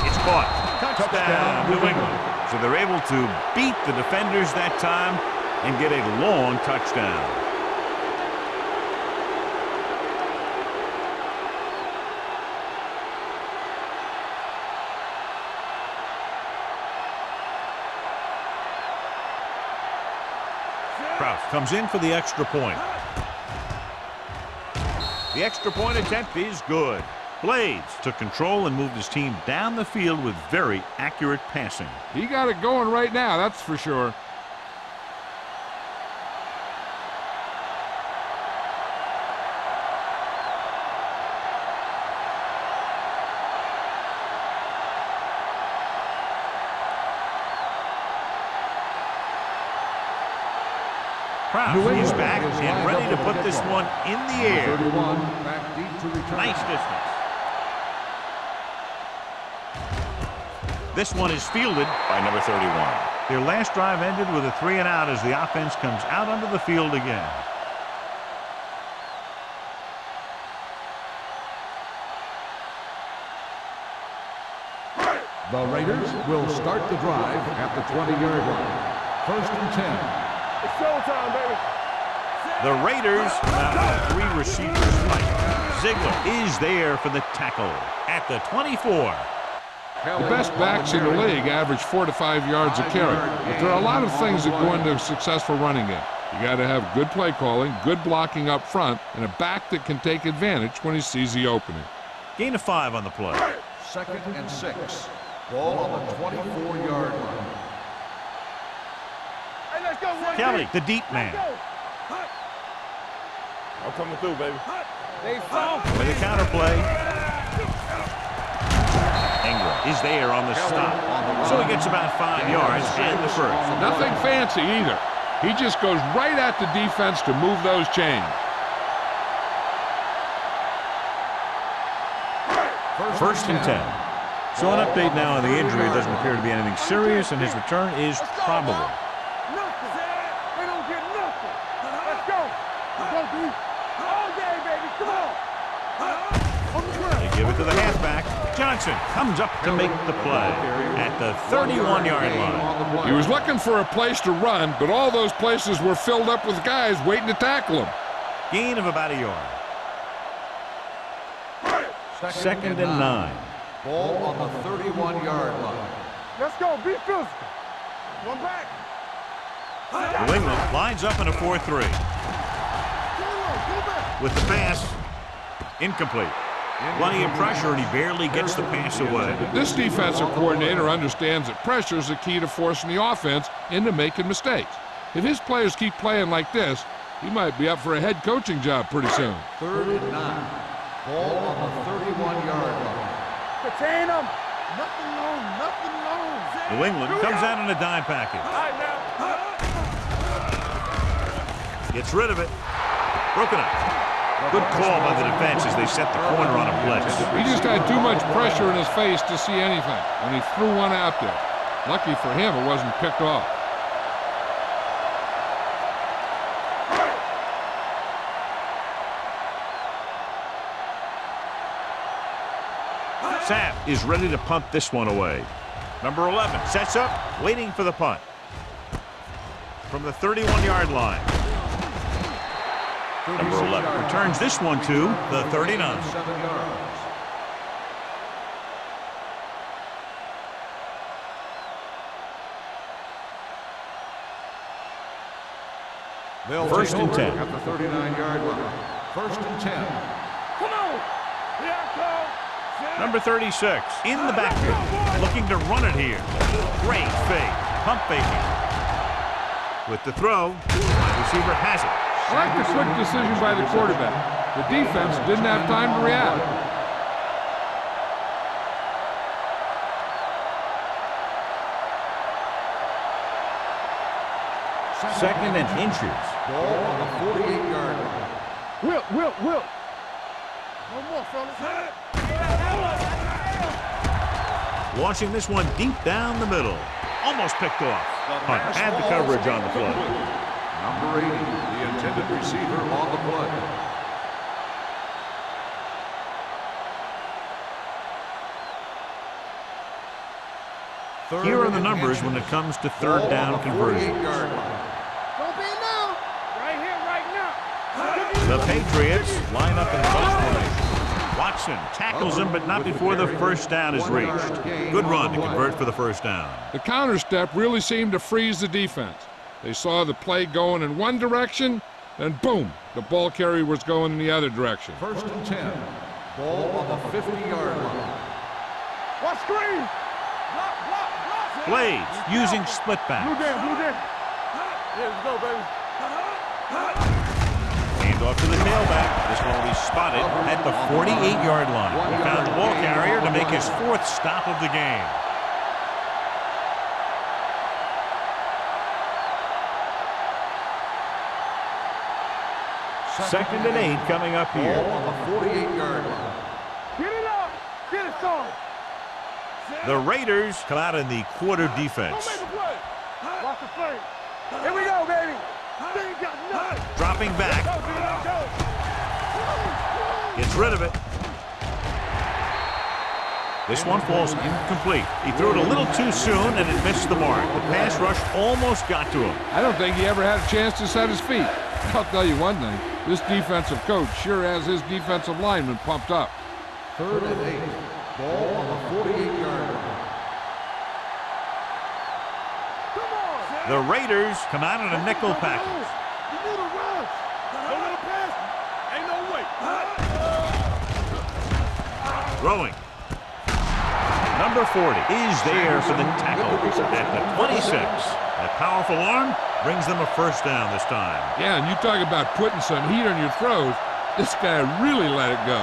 It's caught. Touchdown, New England. So they're able to beat the defenders that time and get a long touchdown. Kraus comes in for the extra point. The extra point attempt is good. Blades took control and moved his team down the field with very accurate passing. He got it going right now, that's for sure. Kraus is back and ready to put this one in the air. 31 back deep to return. Nice distance. This one is fielded by number 31. Their last drive ended with a 3 and out as the offense comes out onto the field again. The Raiders will start the drive at the 20-yard line. 1st and 10. It's showtime, baby! The Raiders have 3 receivers fight. Ziegler is there for the tackle at the 24. The best backs in the league average 4 to 5 yards a carry. But there are a lot of things that go into a successful running game. You got to have good play calling, good blocking up front, and a back that can take advantage when he sees the opening. Gain of 5 on the play. 2nd and 6. Ball on the 24-yard line. Hey, let's go, one Kelly, deep. the deep man. I'm coming through, baby. They soft. With a counter play. Ingram is there on the stop. So he gets about 5 yards and the first. Nothing fancy either. He just goes right at the defense to move those chains. First and 10. So an update now on the injury. It doesn't appear to be anything serious, and his return is probable. Nothing. They don't get nothing. Let's go. Let's go, dude. All day, baby. Come on. On the ground. They give it to the halfback. Johnson comes up to make the play at the 31-yard line. He was looking for a place to run, but all those places were filled up with guys waiting to tackle him. Gain of about a yard. Second and 9. Ball on the 31-yard line. Let's go. Be physical. One back. New England lines up in a 4-3. Go back. With the pass, incomplete. Plenty of pressure, and he barely gets the pass away. This defensive coordinator understands that pressure is the key to forcing the offense into making mistakes. If his players keep playing like this, he might be up for a head coaching job pretty soon. 3rd and 9. Ball on the 31-yard line. Contain them. Nothing long. Nothing long. New England comes out in a dime package. All right, now. Gets rid of it. Broken up. Good call by the defense as they set the corner on a blitz. He just had too much pressure in his face to see anything, and he threw one out there. Lucky for him, it wasn't picked off. Sapp is ready to punt this one away. Number 11 sets up, waiting for the punt. From the 31-yard line. Number 11 returns this one to the 39. 7 yards. First and 10. At the 39-yard line. First and 10. Come on. Here I come. Number 36 in the backfield, looking to run it here. Great fake, pump faking. With the throw, wide receiver has it. I like the quick decision by the quarterback. The defense didn't have time to react. Second and inches. Ball on the 48-yard line. Wilt. One more, fellas. Launching this one deep down the middle. Almost picked off. Hunt had the coverage on the play. Number 80, the intended receiver on the play. Here are the numbers when it comes to third down conversions. Don't be now. Right here, right now. The Patriots line up in close formation. Watson tackles him, but not before the first down is reached. Good run to convert for the first down. The counter step really seemed to freeze the defense. They saw the play going in one direction, then boom, the ball carrier was going in the other direction. First and 10. Ball on the 50-yard line. Watch screen. Block. Blades using split back. Blue down. Here we go, baby. Hand off to the tailback. This one will be spotted at the 48-yard line. He found the ball carrier to make his 4th stop of the game. Second and 8 coming up Ball here. on the 48-yard line. Get it up. Get it started. The Raiders come out in the quarter Don't defense. make a play. Watch the play. Here we go, baby. They ain't got nothing. Dropping back. Go. Gets rid of it. This one falls incomplete. He threw it a little too soon, and it missed the mark. The pass rush almost got to him. I don't think he ever had a chance to set his feet. I'll tell you one thing, this defensive coach sure has his defensive lineman pumped up. 3rd and 8. Ball on the 48-yard line. Come on. The Raiders come out in a nickel package. You need a rush. Don't let him pass. Ain't no way. Throwing. Number 40 is there for the tackle at the 26. That powerful arm brings them a first down this time. Yeah, and you talk about putting some heat on your throws, this guy really let it go.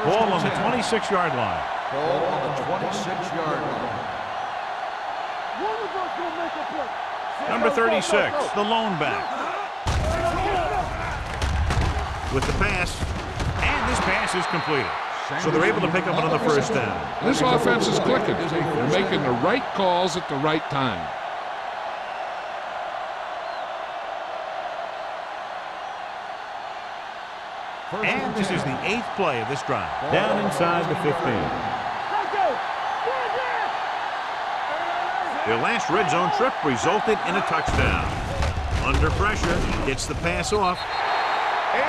Ball on the 26-yard line. Ball on the 26-yard line. One of us will make a play. Number 36, the lone back. With the pass, and this pass is completed. So they're able to pick up another first down. This offense is clicking. They're making the right calls at the right time. And this is the 8th play of this drive. Down inside the 15. Their last red zone trip resulted in a touchdown. Under pressure, gets the pass off.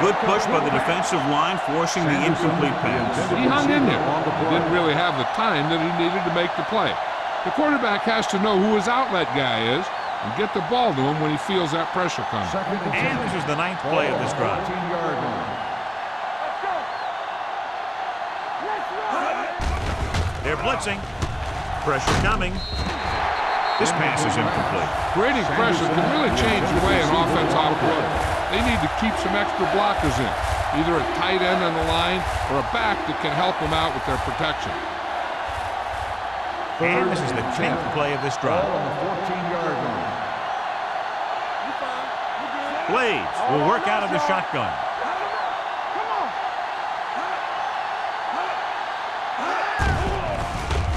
Good push by the defensive line, forcing the incomplete pass. He hung in there. He didn't really have the time that he needed to make the play. The quarterback has to know who his outlet guy is and get the ball to him when he feels that pressure coming. And this is the 9th play of this drive. They're blitzing. Pressure coming. This pass is incomplete. Creating pressure can really change the way an offense operates. They need to keep some extra blockers in, either a tight end on the line or a back that can help them out with their protection. And this is the 10th play of this drive. On the 14-yard line. Blades will work out of the shotgun.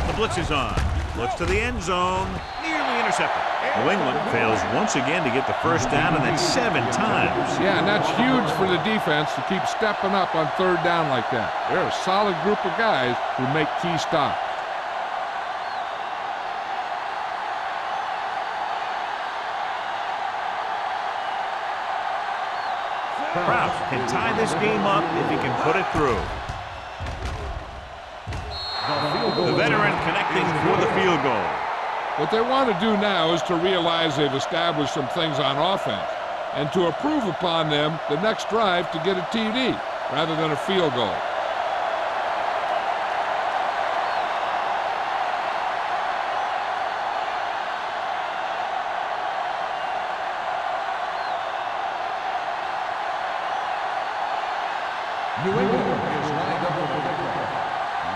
The blitz is on. Looks to the end zone. Nearly intercepted. New England fails once again to get the first down, and that's 7 times. Yeah, and that's huge for the defense to keep stepping up on third down like that. They're a solid group of guys who make key stops. Kraus can tie this game up if he can put it through. The veteran connecting for the field goal. What they want to do now is to realize they've established some things on offense and to improve upon them the next drive to get a TD rather than a field goal. New England is lined up for the kickoff.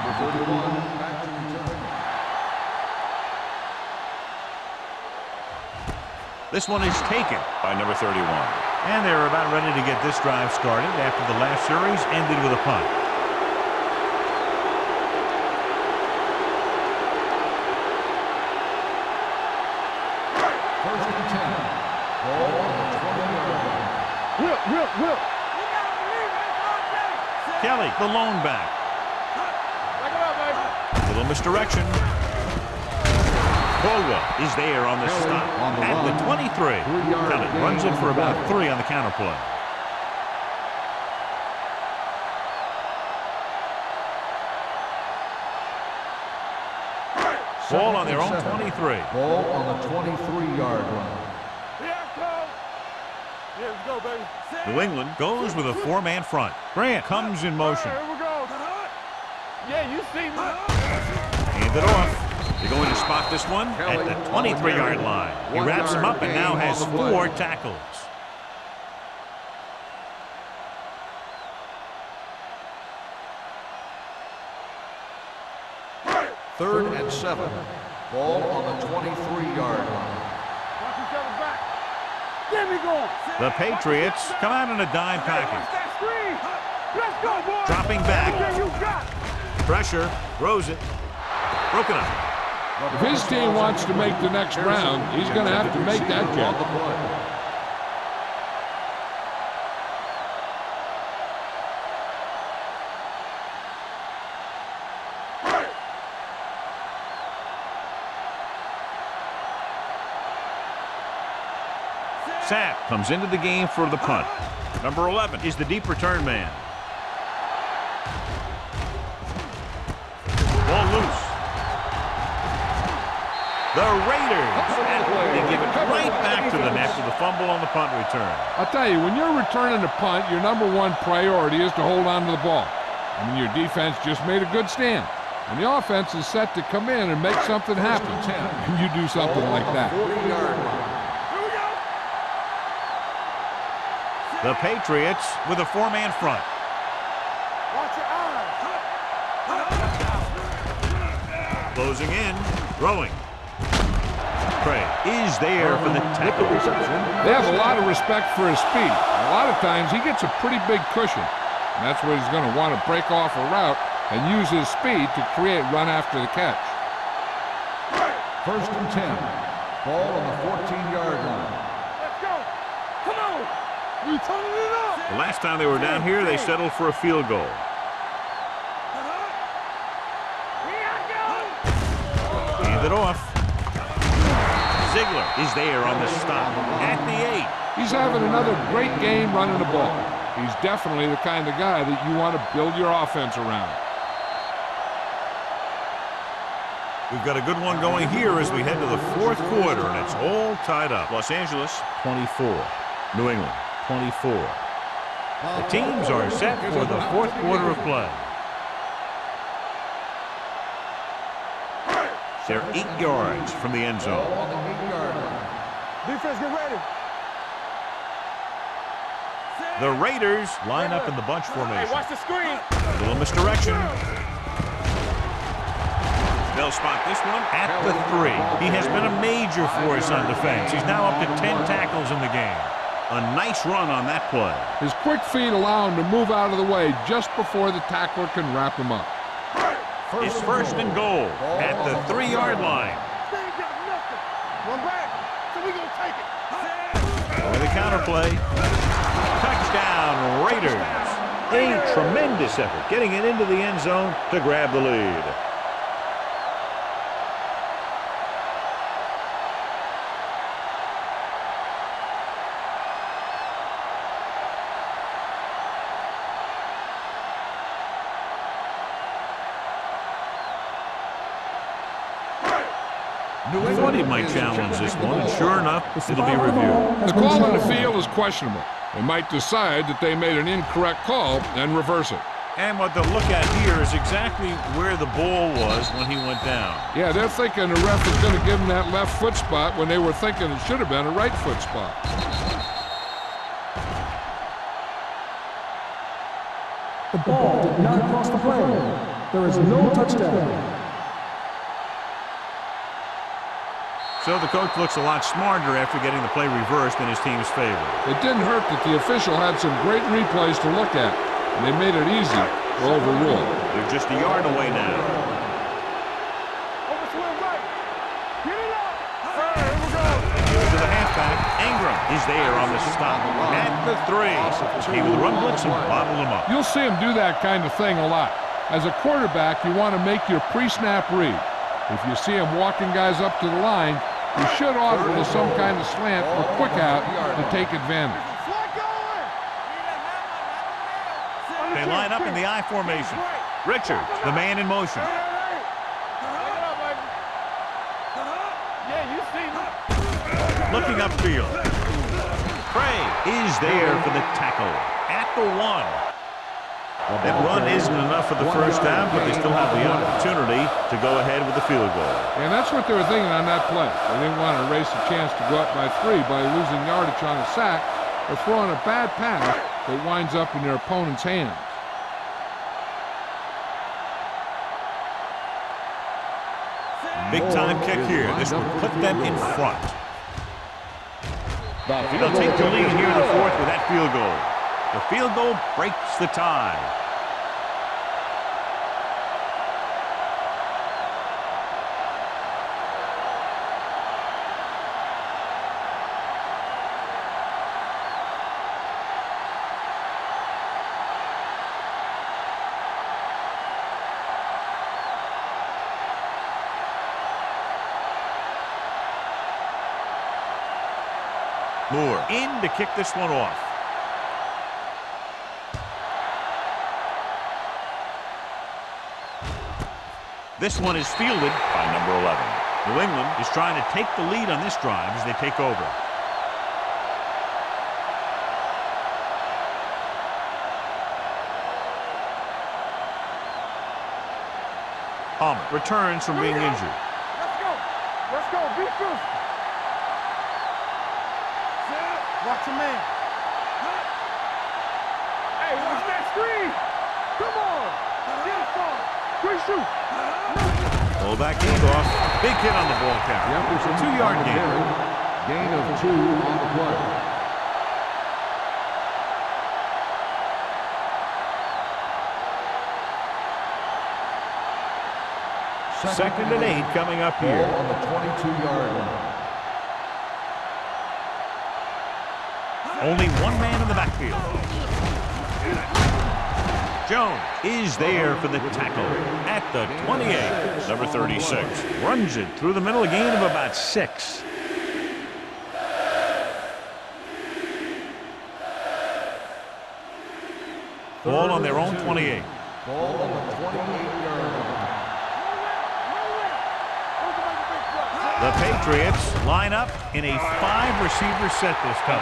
Number 31, back to return. This one is taken by number 31. And they're about ready to get this drive started after the last series ended with a punt. First and 10. Ball on the 20-yard line. Will. Kelly, the lone back. Little misdirection. Caldwell is there on the stop at the 23. Kelly runs it for about 3 on the counter play. Ball on their own 23. Ball on the 23-yard line. Let's go, baby. New England goes with a 4-man front. Grant comes in motion. Here we go. Yeah, you see me. Hand it off. They're going to spot this one at the 23-yard line. He wraps him up and now has 4 tackles. Third and 7. Ball on the 23-yard line. Watch each other back. Get me going. The Patriots come out in a dime package. That screen. Let's go, boys. Dropping back. Everything you got. Pressure. Throws it. Broken up. If his team wants to make the next round, he's going to have to make that On catch. the play. Sapp comes into the game for the punt. Number 11 is the deep return man. Ball loose. The Raiders. They give it right back to them after the fumble on the punt return. I'll tell you, when you're returning a punt, your number one priority is to hold on to the ball. I mean, your defense just made a good stand. And the offense is set to come in and make something happen. And you do something like that. 40-yard line. The Patriots with a 4-man front. Watch your eyes. Closing in. Throwing. Craig is there for the tackle. They have a lot of respect for his speed. A lot of times he gets a pretty big cushion, and that's where he's going to want to break off a route and use his speed to create run after the catch. First and 10. Ball on the 14-yard line. Let's go. Come on. We turning it up. The last time they were down here, they settled for a field goal. Hand it off. Ziegler is there on the stop at the 8. He's having another great game running the ball. He's definitely the kind of guy that you want to build your offense around. We've got a good one going here as we head to the fourth quarter, and it's all tied up. Los Angeles, 24. New England, 24. The teams are set for the fourth quarter of play. They're 8 yards from the end zone. On the 8-yard line. Defense, get ready. The Raiders line up in the bunch Hey, formation. watch the screen. A little misdirection. They'll spot this one at the 3. He has been a major force on defense. He's now up to 10 tackles in the game. A nice run on that play. His quick feet allow him to move out of the way just before the tackler can wrap him up. It's first and goal at the 3-yard line. They ain't got nothing. Run back. So we gonna take it. With a counterplay. Touchdown, Raiders. A tremendous effort getting it into the end zone to grab the lead. Funny might challenge this one, and sure enough, it'll be reviewed. The call on the field is questionable. They might decide that they made an incorrect call and reverse it. And what they'll look at here is exactly where the ball was when he went down. Yeah, they're thinking the ref is going to give him that left foot spot when they were thinking it should have been a right foot spot. The ball did not cross the plane. There is no touchdown. So the coach looks a lot smarter after getting the play reversed in his team's favor. It didn't hurt that the official had some great replays to look at, and they made it easy to overrule. They're just a yard away now. Over to the right. Get it up. Here we go. Give it to the halfback. Ingram is there on the stop at the 3. He with the run blitz and bottled him up. You'll see him do that kind of thing a lot. As a quarterback, you want to make your pre-snap read. If you see him walking guys up to the line, you should audible to some kind of slant or quick out to take advantage. They line up in the I formation. Richards, the man in motion. Looking upfield. Craig is there for the tackle at the 1. That run isn't enough for the first down, but they still have the opportunity to go ahead with the field goal. And that's what they were thinking on that play. They didn't want to erase the chance to go up by 3 by losing yardage on a sack or throwing a bad pass that winds up in their opponent's hands. Big time kick here. This would put them in front. They'll take the lead here in the fourth with that field goal. The field goal breaks the tie. Moore in to kick this one off. This one is fielded by number 11. New England is trying to take the lead on this drive as they take over. Palmer returns from being injured. Let's go. Let's go. Be first. Watch your man. Hey, watch that screen. Come on. Get it far. Quick shoot. Fullback handoff. Big hit on the ball carrier. It's a 2-yard gain. Gain of 2 on the play. Second and 8 coming up Ball here. on the 22-yard line. Only one man in the backfield. Jones is there for the tackle at the 28. Number 36 runs it through the middle, a gain of about 6. Ball on their own 28. Ball on the 28-yard line. The Patriots line up in a 5-receiver set this time.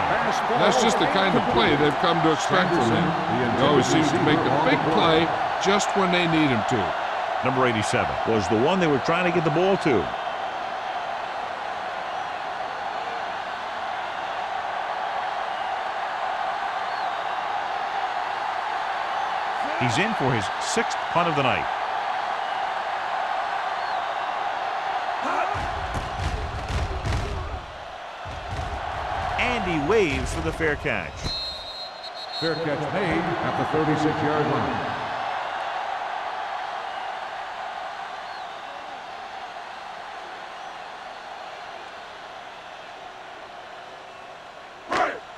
That's just the kind of play they've come to expect from him. He always seems to make the big play just when they need him to. Number 87 was the one they were trying to get the ball to. He's in for his 6th punt of the night. And he waves for the fair catch. Fair catch made at the 36-yard line.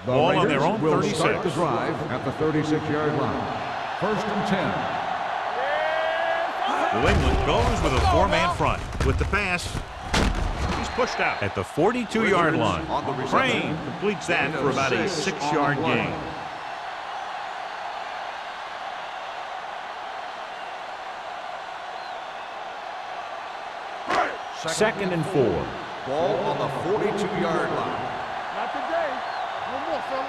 The Ball on Raiders their own will 36. start the drive at the 36-yard line. First and 10. New England goes with a 4-man front. With the pass, he's pushed out at the 42-yard line. Crane completes that for about a 6-yard gain. Second and 4. Ball on the 42-yard line. Not today. No more, fella.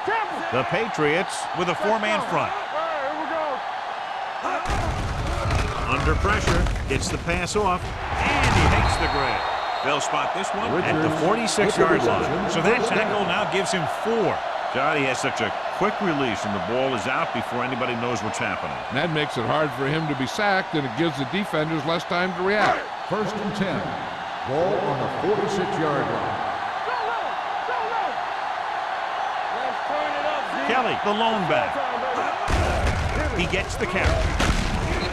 Campbell. The Patriots with a 4-man front. All right, here we go. Under pressure, gets the pass off, and he makes the grab. They'll spot this one at the 46-yard line. So that tackle now gives him 4. God, he has such a quick release, and the ball is out before anybody knows what's happening. And that makes it hard for him to be sacked, and it gives the defenders less time to react. First and 10. Ball on the 46-yard line. Let's turn it up, Z. Kelly, the lone back. He gets the carry.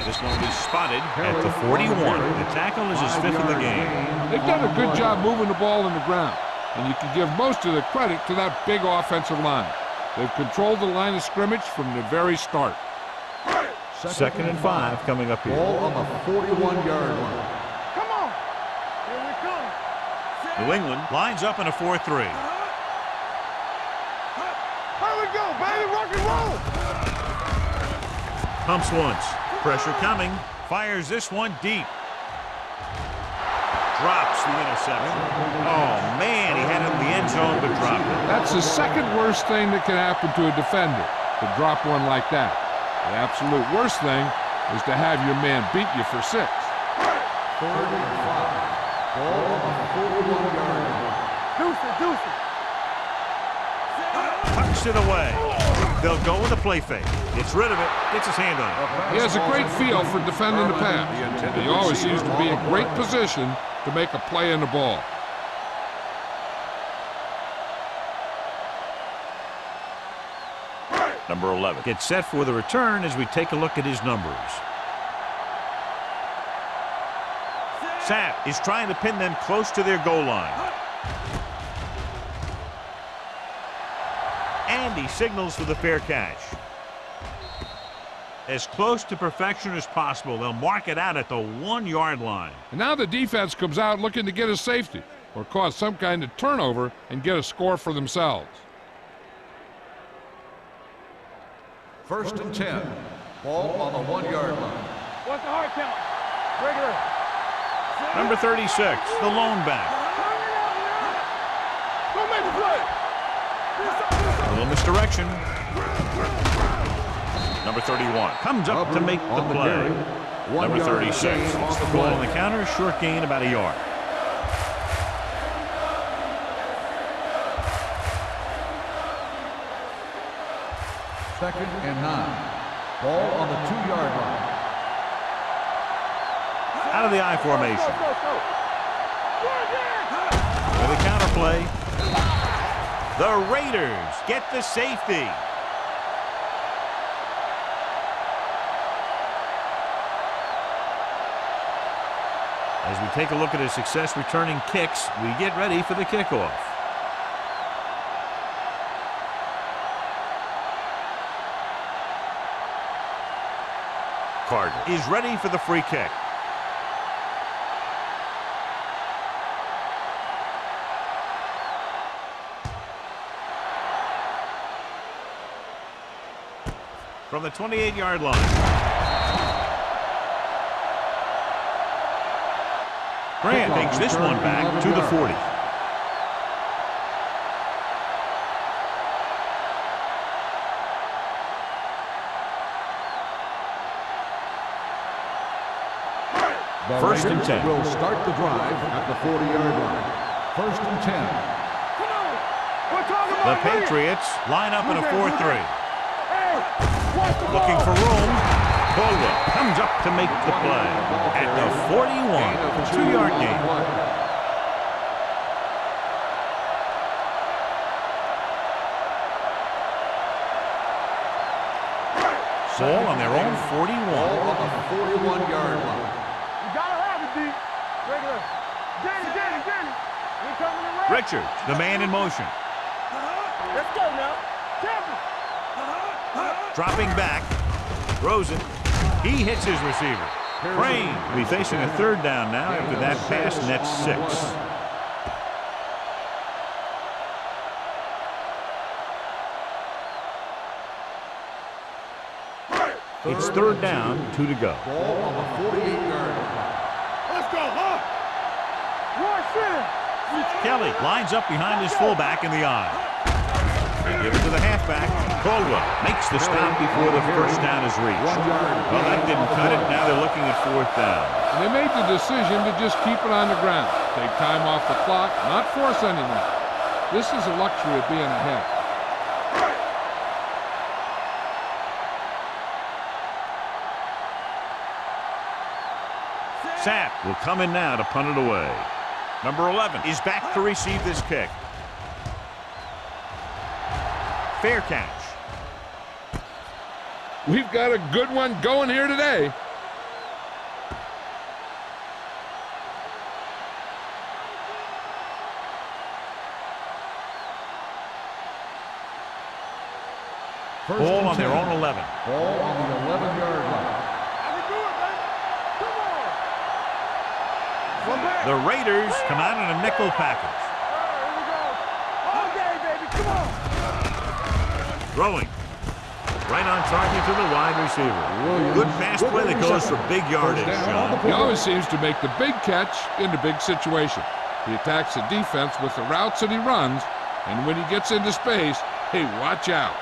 This one will be spotted at the 41. The tackle is his 5th of the game. They've done a good job moving the ball in the ground, and you can give most of the credit to that big offensive line. They've controlled the line of scrimmage from the very start. Second and 5 coming up here. Ball on the 41-yard line. Come on. Here we come. New England lines up in a 4-3. Here we go, baby. Rock and roll. Pumps once. Pressure coming. Fires this one deep. Drops the interception. Oh, man, he had it in the end zone, but dropped it. That's the second worst thing that can happen to a defender, to drop one like that. The absolute worst thing is to have your man beat you for 6. Third and 5. Ball on the 41-yard line. Deuce it. Tucks it away. They'll go with a play fake. Gets rid of it. Gets his hand on it. He has a great feel for defending the pass. He always seems to be in great position to make a play in the ball. Number 11 gets set for the return as we take a look at his numbers. Sapp is trying to pin them close to their goal line. And he signals for the fair catch. As close to perfection as possible. They'll mark it out at the 1-yard line. And now the defense comes out looking to get a safety or cause some kind of turnover and get a score for themselves. First and 10. Ball on the 1-yard line. What's the hard count? Regular. Number 36, the lone back. Go make the play. A little misdirection. Number 31 comes up to make the play. Number 36 gets the ball on the counter. Short gain, about a yard. Second and 9. Ball on the 2-yard line. Out of the I formation. With a counterplay. The Raiders get the safety. As we take a look at his success returning kicks, we get ready for the kickoff. Carter is ready for the free kick. From the 28-yard line. Grant takes this one back to the 40. First and 10. Will start the drive at the 40-yard line. First and 10. The Patriots line up in a 4-3. Looking for room. Caldwell comes up to make the play at the 41. 2-yard gain. Ball on their own 41. Ball on the 41-yard line. You gotta have it, D. Regular. Danny. You coming around? Richards, the man in motion. Let's go now. Champion. Dropping back. Rosen. He hits his receiver. Crane will be facing a third down now after that pass, and that's 6. It's third down, 2 to go. Ball on the 48-yard line. Let's go, huh? Roy Center. Kelly lines up behind his fullback in the I. They give it to the halfback. Caldwell makes the stop before the first down is reached. Well, that didn't cut it. Now they're looking at 4th down. They made the decision to just keep it on the ground. Take time off the clock, not force anything. This is a luxury of being ahead. Sapp will come in now to punt it away. Number 11 is back to receive this kick. Fair catch. We've got a good one going here today. Ball on their own 11. Ball on the 11-yard line. The Raiders come out in a nickel package. Throwing. Right on target to the wide receiver. Good pass play that goes for big yardage, Sean. He always seems to make the big catch in the big situation. He attacks the defense with the routes that he runs, and when he gets into space, hey, watch out.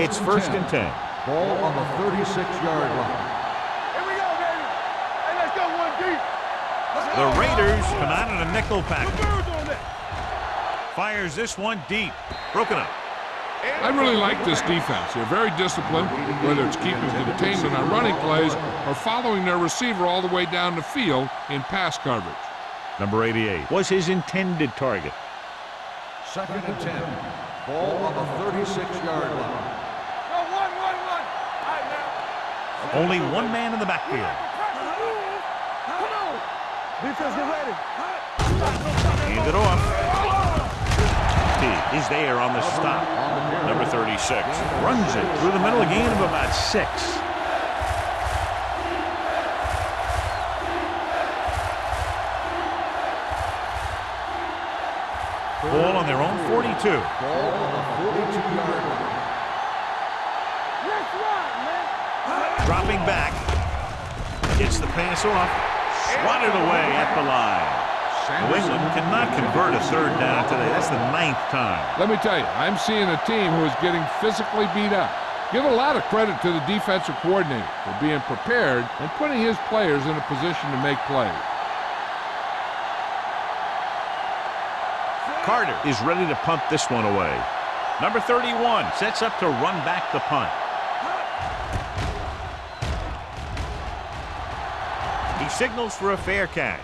It's first and 10. Ball on the 36-yard line. Here we go, baby. Hey, let's go, 1 deep. The Raiders come out in a nickel package. Fires this one deep. Broken up. I really like this defense. They're very disciplined, whether it's keeping containment on running plays or following their receiver all the way down the field in pass coverage. Number 88 was his intended target. Second and 10. Ball on the 36-yard line. No, 1. All right, now. Only one man in the backfield. Come on. Defense, get ready. Hand it off. He is there on the stop. Number 36 runs it through the middle, a gain of about 6. Ball on their own 42. Ball on the 42-yard line. Dropping back. Gets the pass off. Swatted away at the line. New England cannot convert a third down today. That's the 9th time. Let me tell you, I'm seeing a team who is getting physically beat up. Give a lot of credit to the defensive coordinator for being prepared and putting his players in a position to make plays. Carter is ready to punt this one away. Number 31 sets up to run back the punt. He signals for a fair catch.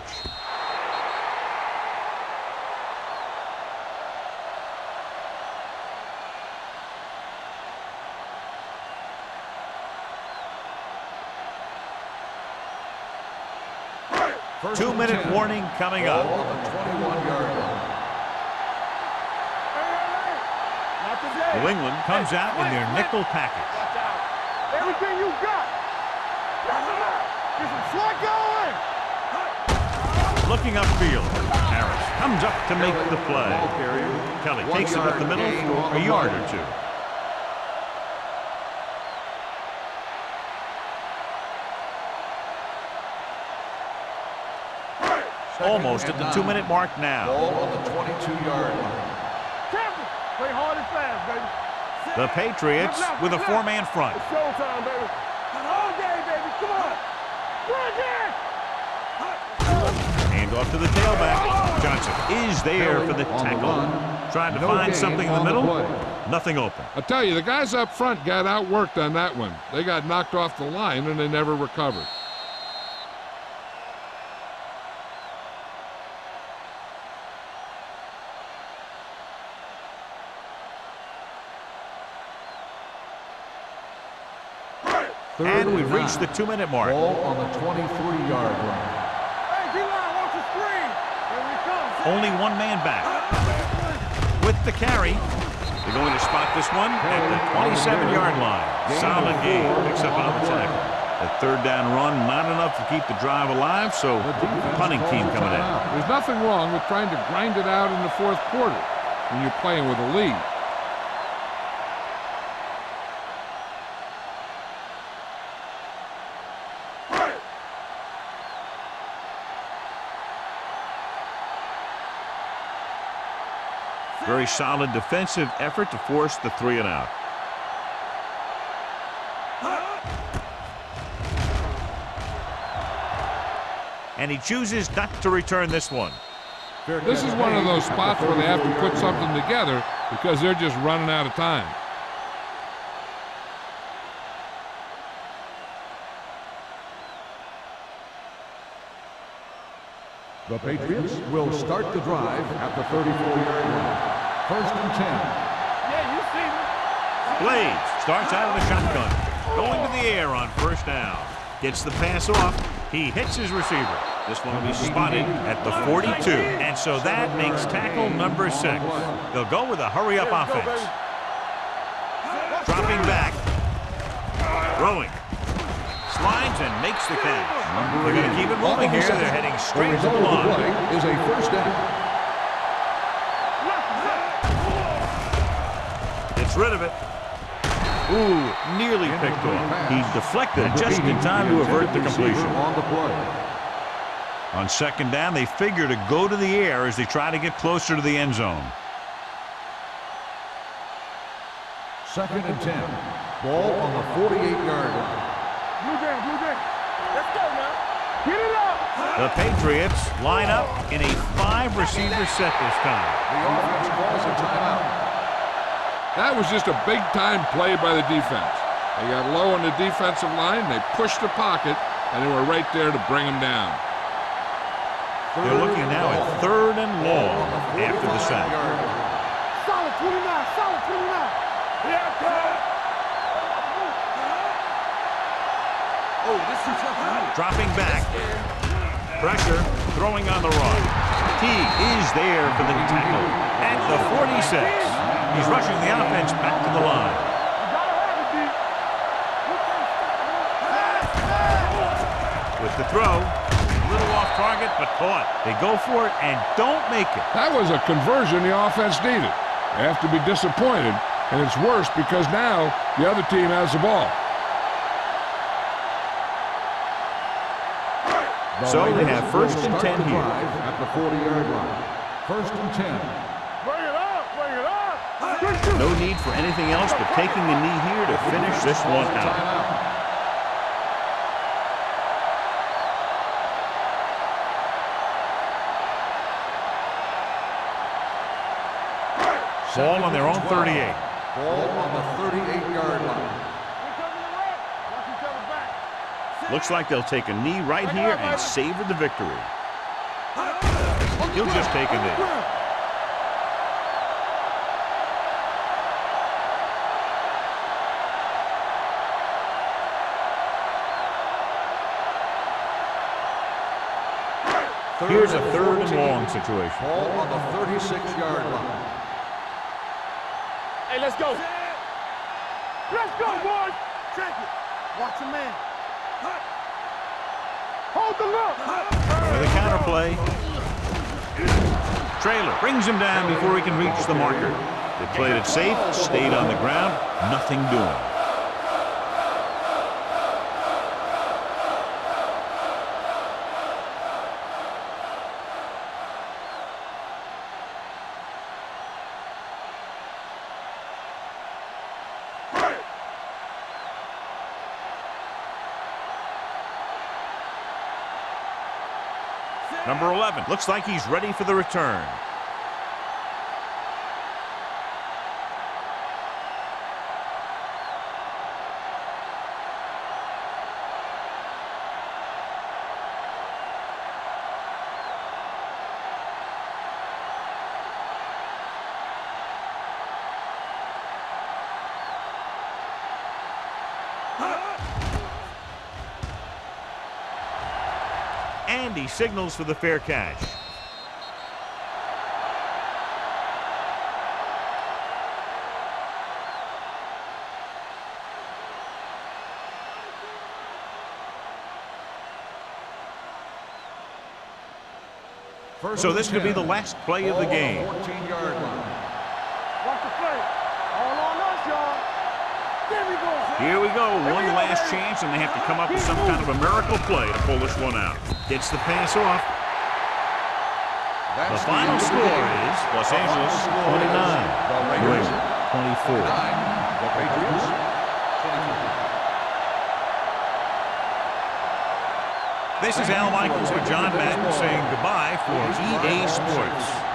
First 2-minute 10. warning coming up. Ball on the 21-yard line. Not today. New England comes out in their nickel package. Watch out. Everything you got. Get some slack going. Looking upfield. Harris comes up to make the play. Ball carrier. Kelly 1 takes it up the yard middle gain for on a the yard play. or two. Almost at the 2-minute mark now. Ball on the 22-yard line. Captain, play hard and fast, baby. The Patriots with a 4-man front. It's showtime, baby. All day, baby. Come on. Run again. Hand off to the tailback. Johnson is there for the On the tackle. run. Trying to No find gain something in the on the middle. play. Nothing open. I tell you, the guys up front got outworked on that one. They got knocked off the line and they never recovered. And we've reached the 2-minute mark. Ball on the 23-yard line. Hey, D-line, watch the screen. Here we come. Only one man back. With the carry, they're going to spot this one at the 27-yard line. Solid game. Picks up another tackle. The third down run, not enough to keep the drive alive, so punting team coming in. There's nothing wrong with trying to grind it out in the fourth quarter when you're playing with a lead. Very solid defensive effort to force the 3-and-out. And he chooses not to return this one. This is one of those spots where they have to put something together because they're just running out of time. The Patriots will start the drive at the 34-yard line. First and 10. Yeah, you see me. Blades starts out of the shotgun. Going to the air on first down. Gets the pass off. He hits his receiver. This one will be spotted at the 42. And so that makes tackle number 6. They'll go with a hurry-up offense. Dropping back. Throwing. Slides and makes the catch. They're going to keep it moving here. They're heading straight to the line. Play is a first down. Gets rid of it. Ooh, nearly picked off. He deflected it just in time to avert the completion. On the play. On second down, they figure to go to the air as they try to get closer to the end zone. Second and 10. Ball on the 48-yard line. Blue Jay, Blue Jay. Let's go now. Get it up. The Patriots line up in a 5-receiver set this time. The offense calls a timeout. That was just a big-time play by the defense. They got low on the defensive line, they pushed the pocket, and they were right there to bring them down. They're looking now at 3rd and long after the sack. Solid 29, solid 29. Yeah, come. Oh, this is tough. Dropping back. Pressure, throwing on the run. Teague is there for the tackle at the 46. He's rushing the offense back to the line. With the throw, a little off target, but caught. They go for it and don't make it. That was a conversion the offense needed. They have to be disappointed, and it's worse because now the other team has the ball. So they have first and 10 here. At the 40-yard line. First and 10. Bring it up, bring it up. No need for anything else but taking the knee here to finish this one out. Timeout. Ball on their own 38. Ball on the 38-yard line. Looks like they'll take a knee right here and savor the victory. He'll just take a knee. Here's a third and long situation. Ball on the 36-yard line. Hey, let's go. Let's go, boys. Check it. Watch a man. Hold the look. With a counter play. Trailer brings him down before he can reach the marker. They played it safe, stayed on the ground, nothing doing. Number 11 looks like he's ready for the return. And he signals for the fair catch. So this could be the last play of the game. 14-yard line. Watch the play. All on us, y'all. There we go. Here we go, one last chance, and they have to come up with some kind of a miracle play to pull this one out. Gets the pass off. The final score is Los Angeles 29, New England 24. The Patriots 24. This is Al Michaels with John Madden saying goodbye for EA Sports.